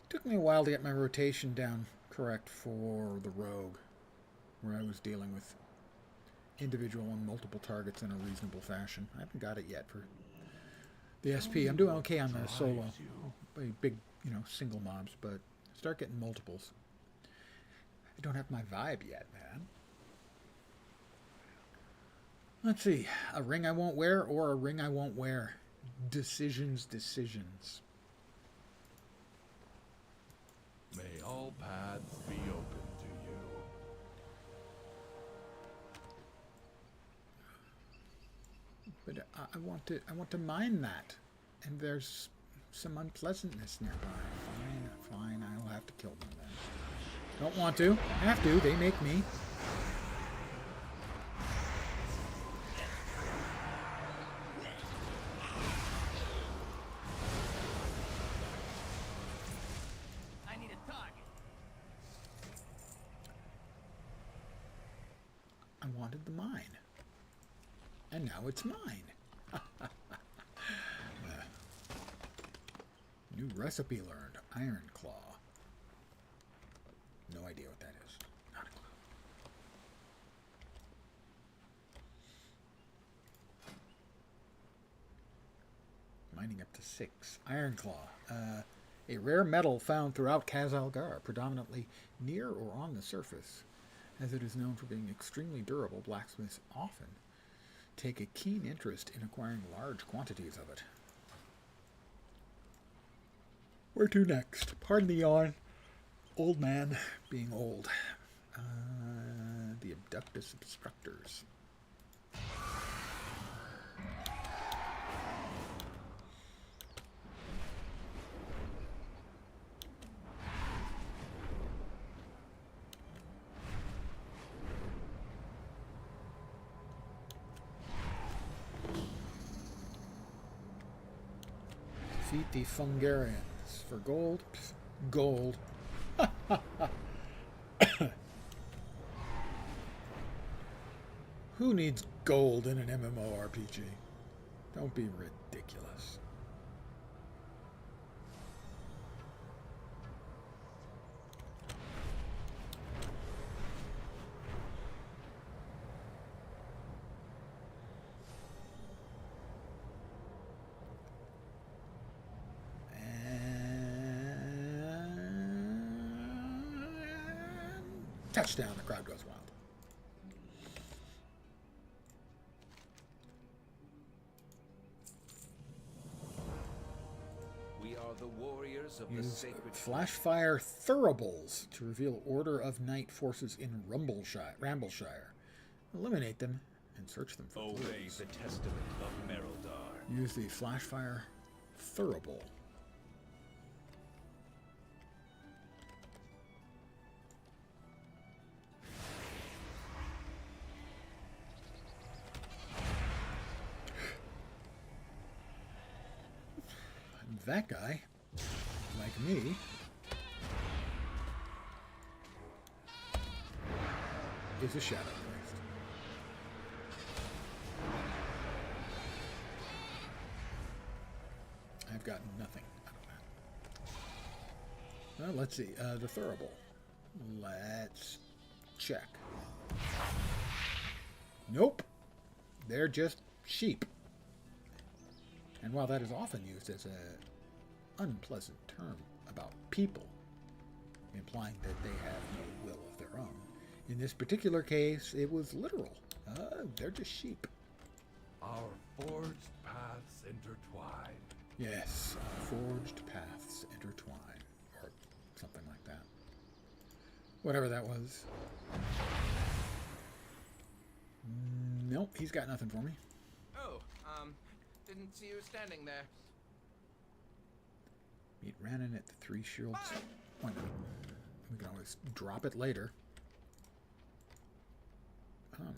Took me a while to get my rotation down correct for the rogue, where I was dealing with individual and multiple targets in a reasonable fashion. I haven't got it yet for the SP. I'm doing okay on the solo, big, you know, single mobs, but start getting multiples. I don't have my vibe yet, man. Let's see. A ring I won't wear or a ring I won't wear. Decisions. May all paths be open to you. But I want to mine that. And there's some unpleasantness nearby. Fine. I'll have to kill them then. Don't want to. Have to. They make me. I wanted the mine. And now it's mine. New recipe learned. Iron Claw. No idea what that is. Not a clue. Mining up to 6. Iron Claw. A rare metal found throughout Khazalgar, predominantly near or on the surface. As it is known for being extremely durable, blacksmiths often take a keen interest in acquiring large quantities of it. Where to next? Pardon the yawn. Old man being old. The Abductus Obstructors. Defeat the Fungarians. For gold? Pfft, gold. Who needs gold in an MMORPG? Don't be ridiculous. Touchdown, the crowd goes wild. We are the warriors of the Use sacred Flashfire Thuribles to reveal Order of Night forces in Rambleshire. Eliminate them and search them for Obey clues. the testament of Mereldar. Use the Flashfire Thurible. that guy, like me, is a shadow priest. I've got nothing out of that. Well, let's see. The Thurible. Let's check. Nope. They're just sheep. And while that is often used as an unpleasant term about people, implying that they have no will of their own, in this particular case, it was literal. They're just sheep. Our forged paths intertwine. Yes, forged paths intertwine, or something like that. Whatever that was. Nope, he's got nothing for me. Oh, didn't see you standing there. Meet Rannon at the Three Shields. Why not? We can always drop it later.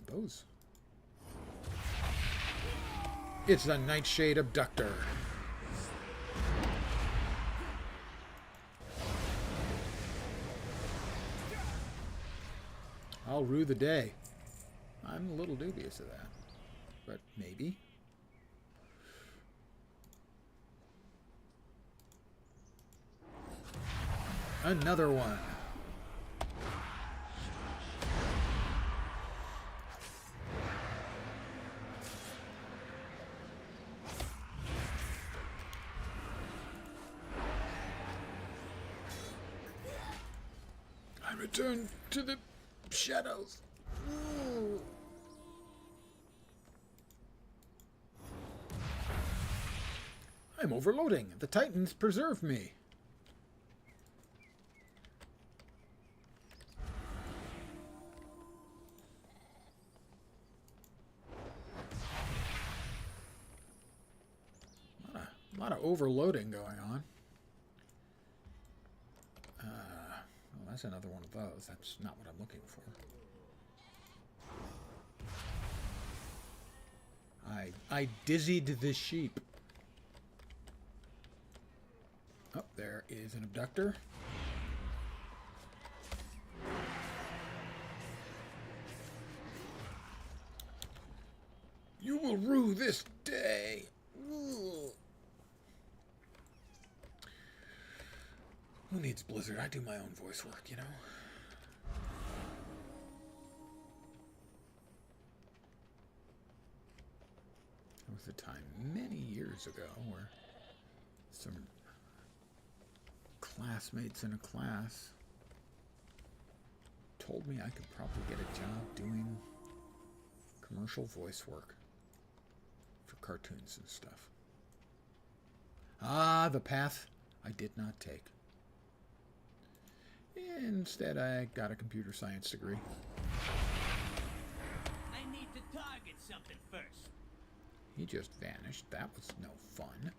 Those. It's the Nightshade Abductor. I'll rue the day. I'm a little dubious of that, but maybe. Another one. I return to the shadows. Ooh. I'm overloading. The Titans preserve me. A lot of overloading going on. Well, that's another one of those. That's not what I'm looking for. I dizzied the sheep. Oh, there is an abductor. You will rue this day. Ooh. Who needs Blizzard? I do my own voice work, you know? There was a time many years ago where some classmates in a class told me I could probably get a job doing commercial voice work for cartoons and stuff. Ah, the path I did not take. Instead, I got a computer science degree. I need to target something first. He just vanished. That was no fun.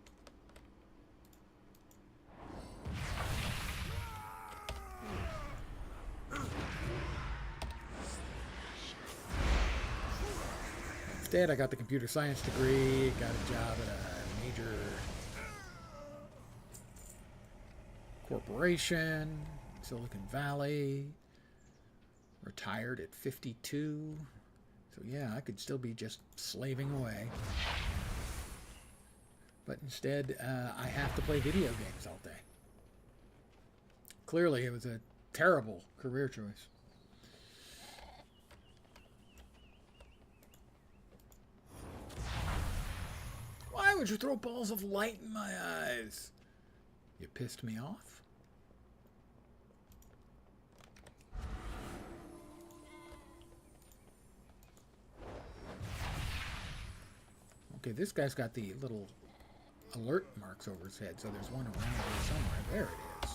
Instead, I got the computer science degree, got a job at a major corporation, Silicon Valley, retired at 52. So yeah, I could still be just slaving away. But instead, I have to play video games all day. Clearly, it was a terrible career choice. Why would you throw balls of light in my eyes? You pissed me off? Okay, this guy's got the little alert marks over his head, so there's one around here somewhere. There it is.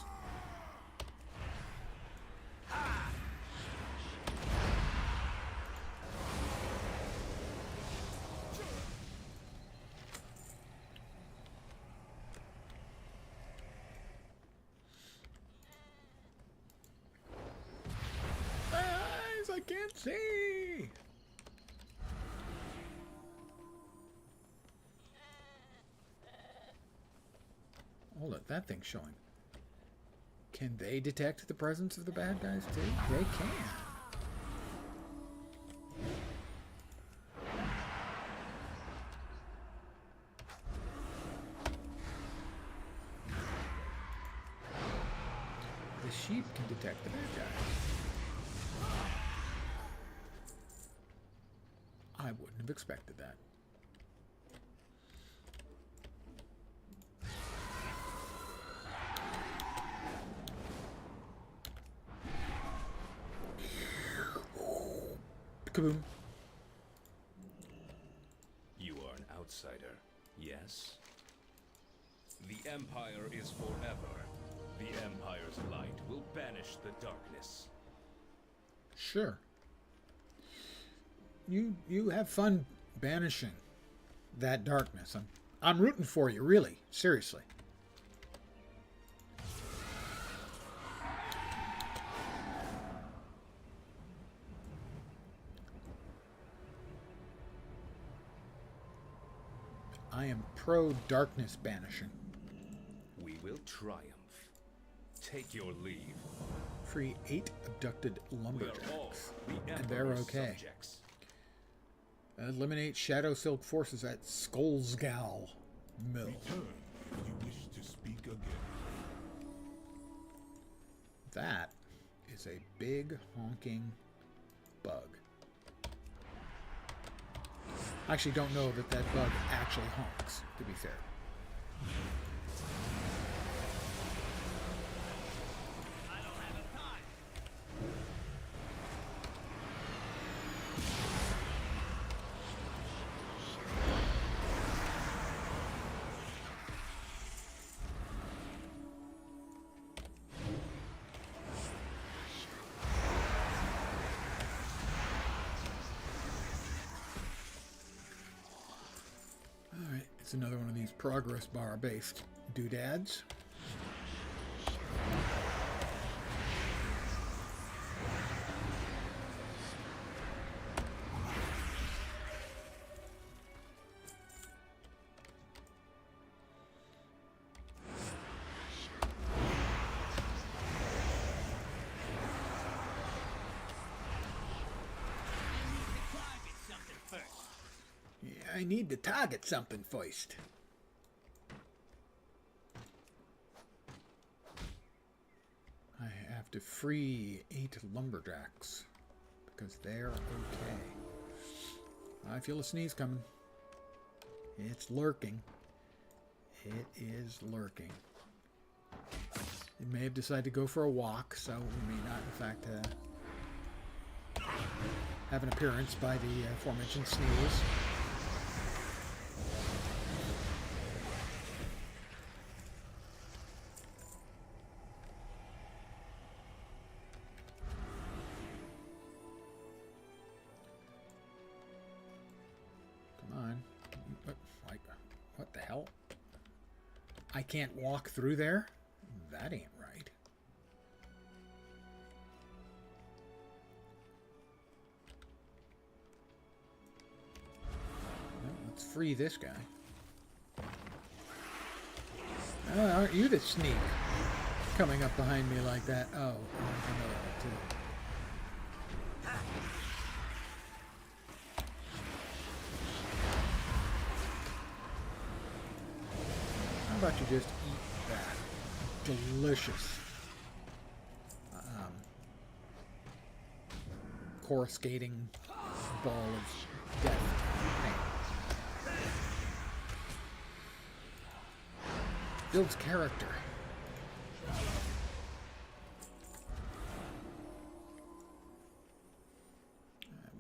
My eyes, I can't see. that thing's showing? Can they detect the presence of the bad guys too? They can. The sheep can detect the bad guys. I wouldn't have expected that. Kaboom. You are an outsider, yes? The Empire is forever. The Empire's light will banish the darkness. Sure. You have fun banishing that darkness. I'm rooting for you, really. Seriously. I am pro darkness banishing. We will triumph. Take your leave. Free 8 abducted lumberjacks. And they're Emperor's okay. subjects. Eliminate Shadow Silk forces at Skullsgal Mill. Return if you wish to speak again. That is a big honking bug. I actually don't know that that bug actually honks, to be fair. Alright, it's another one of these progress bar based doodads. I need to target something first. I have to free 8 lumberjacks because they're okay. I feel a sneeze coming. It's lurking. It is lurking. It may have decided to go for a walk, so we may not, in fact, have an appearance by the aforementioned sneeze. What the hell? I can't walk through there? That ain't right. Well, let's free this guy. Aren't you the sneak coming up behind me like that? Oh, I know that too. How about you just eat that delicious coruscating ball of death? Builds character.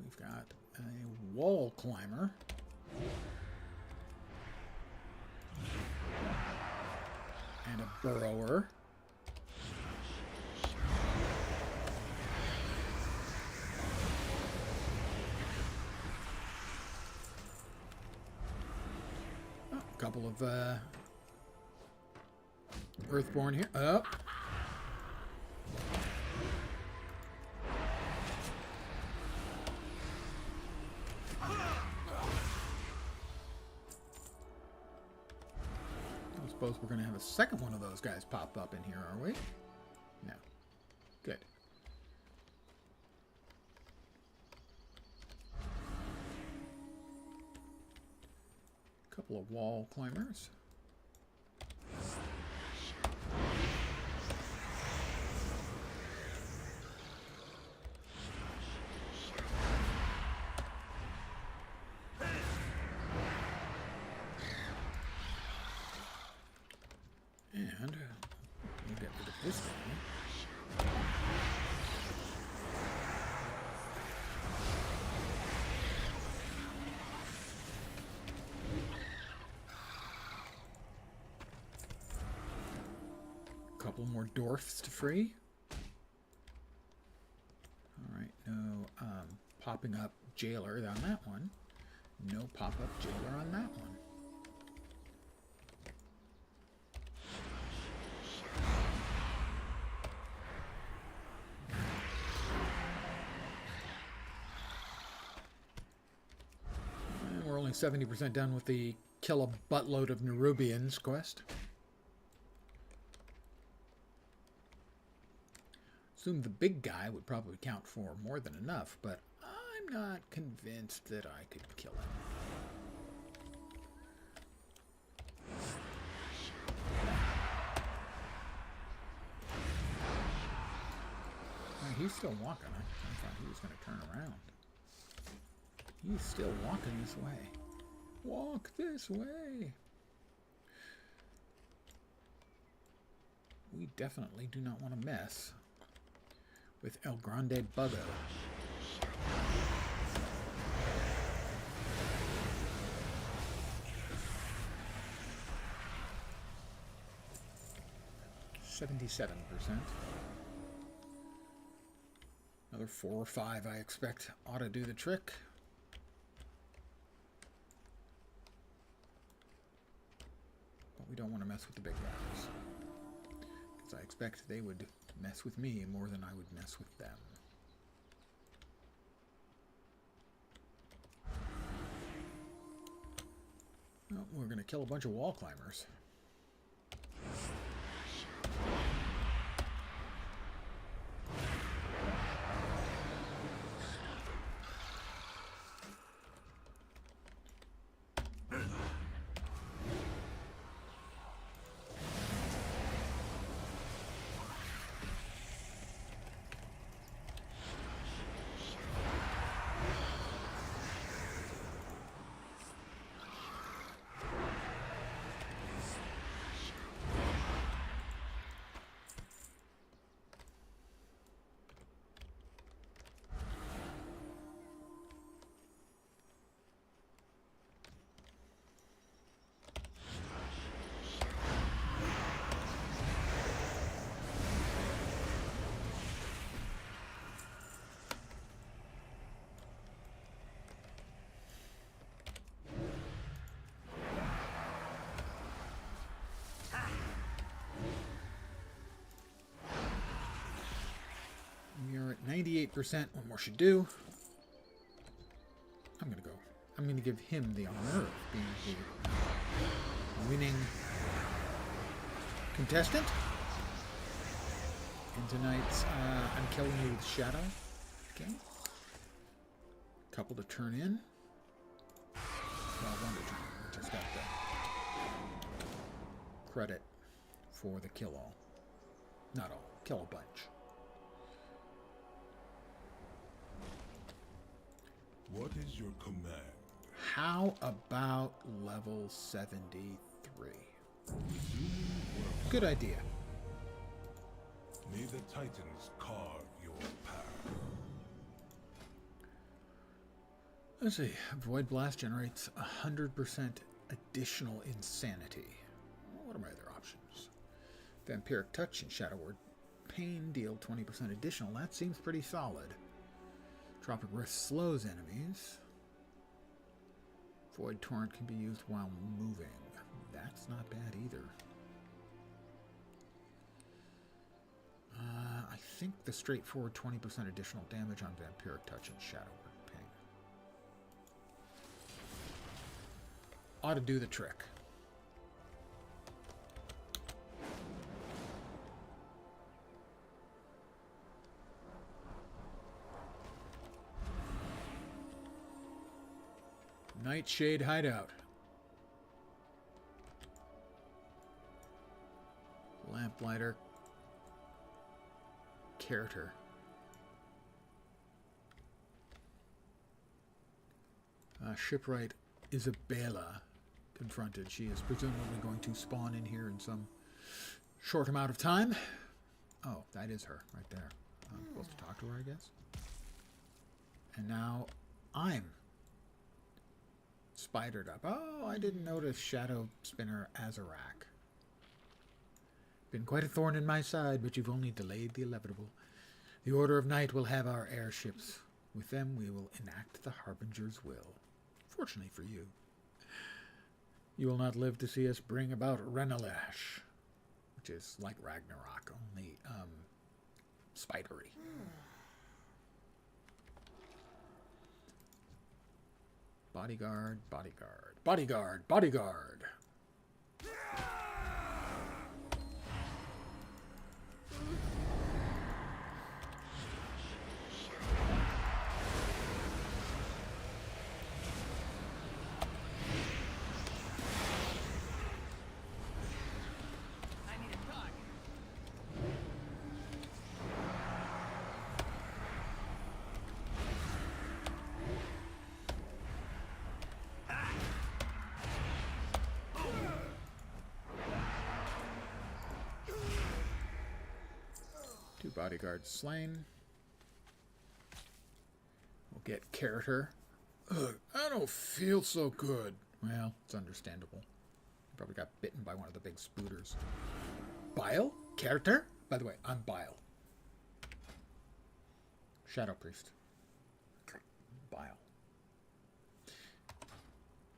We've got a wall climber. And a burrower. Oh, a couple of Earthborn here. Oh. suppose we're going to have a second one of those guys pop up in here, are we? No. Good. Couple of wall climbers. And we'll get rid of this guy. Couple more dwarfs to free. Alright, no popping up jailer on that one. No pop-up jailer on that one. And we're only 70% done with the kill a buttload of Nerubians quest. Assume the big guy would probably count for more than enough, but I'm not convinced that I could kill him. He's still walking. I thought he was going to turn around. He's still walking this way. Walk this way. We definitely do not want to mess with El Grande Buggo. %. Another 4 or 5, I expect, ought to do the trick. But we don't want to mess with the big guys, because I expect they would mess with me more than I would mess with them. Well, we're going to kill a bunch of wall climbers. We are at 98%. One more should do. I'm going to go. I'm going to give him the honor of being the winning contestant in tonight's I'm Killing You with Shadow game. Couple to turn in. Well, one to turn in. Just got the credit for the kill all. Not all. Kill a bunch. What is your command? How about level 73? Good idea. May the Titans carve your path. Let's see. Void Blast generates 100% additional insanity. What are my other options? Vampiric Touch and Shadow Word Pain deal 20% additional. That seems pretty solid. Tropic Rift slows enemies. Void Torrent can be used while moving. That's not bad either. I think the straightforward 20% additional damage on Vampiric Touch and Shadow Word Pain ought to do the trick. Nightshade hideout. Lamplighter. Character. Shipwright Isabella confronted. She is presumably going to spawn in here in some short amount of time. Oh, that is her right there. I'm supposed to talk to her, I guess. And now I'm spidered up. Oh, I didn't notice Shadow Spinner Azarak. Been quite a thorn in my side, but you've only delayed the inevitable. The Order of Night will have our airships. With them, we will enact the Harbinger's will. Fortunately for you. You will not live to see us bring about Renalash, which is like Ragnarok, only spidery. Bodyguard, bodyguard, bodyguard, bodyguard. Two bodyguards slain. We'll get character. Ugh, I don't feel so good. Well, it's understandable. Probably got bitten by one of the big spooters. Bile? Character? By the way, I'm Bile. Shadow Priest. Bile.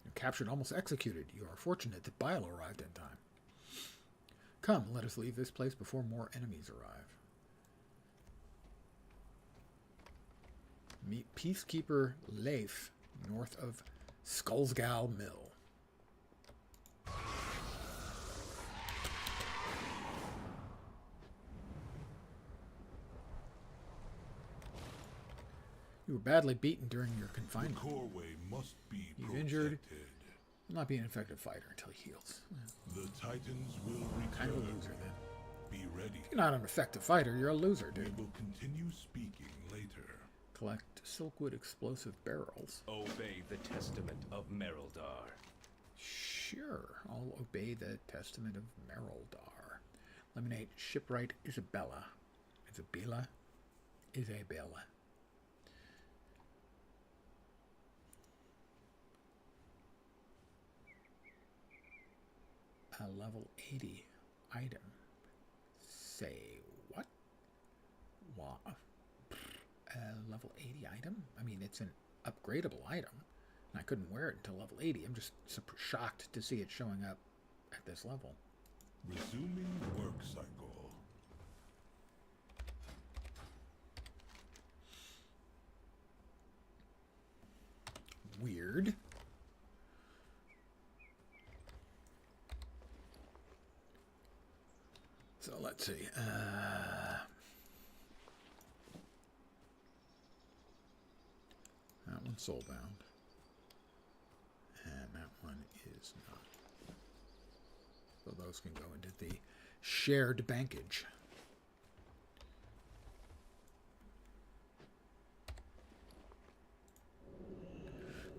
You're captured, almost executed. You are fortunate that Bile arrived in time. Come, let us leave this place before more enemies arrive. Meet Peacekeeper Leif, north of Skullsgal Mill. You were badly beaten during your confinement. The Coreway must be You've injured. You'll not be an effective fighter until he heals. The Titans will return. Kind of a loser then. Be ready. If you're not an effective fighter, you're a loser, dude. We will continue speaking later. Collect Silkwood explosive barrels. Obey the testament of Merildar. Sure, I'll obey the testament of Merildar. Eliminate Shipwright Isabella. Isabella? Isabella. A level 80 item. Say what? Wow. Level 80 item? I mean, it's an upgradable item. And I couldn't wear it until level 80. I'm just super shocked to see it showing up at this level. Resuming work cycle. Weird. So let's see. That one's soulbound. And that one is not. So those can go into the shared bankage.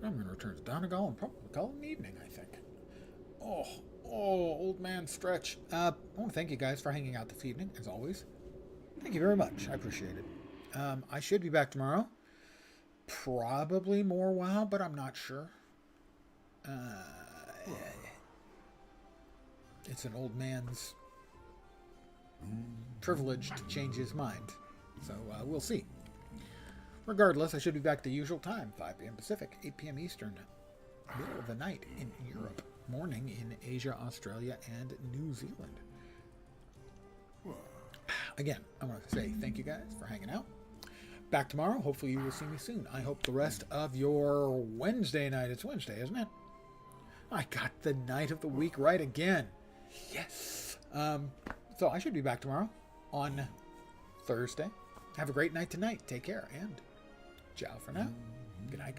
I'm going to return to Donegal and probably call it an evening, I think. Oh, old man stretch. I want to thank you guys for hanging out this evening, as always. Thank you very much. I appreciate it. I should be back tomorrow. Probably more WoW, but I'm not sure. It's an old man's privilege to change his mind. So we'll see. Regardless, I should be back at the usual time, 5 p.m. Pacific, 8 p.m. Eastern, middle of the night in Europe, morning in Asia, Australia, and New Zealand. Again, I want to say thank you guys for hanging out. Back tomorrow. Hopefully you will see me soon. I hope the rest of your Wednesday night, it's Wednesday, isn't it? I got the night of the week right again. Yes. So I should be back tomorrow on Thursday. Have a great night tonight. Take care and ciao for now. Good night, guys.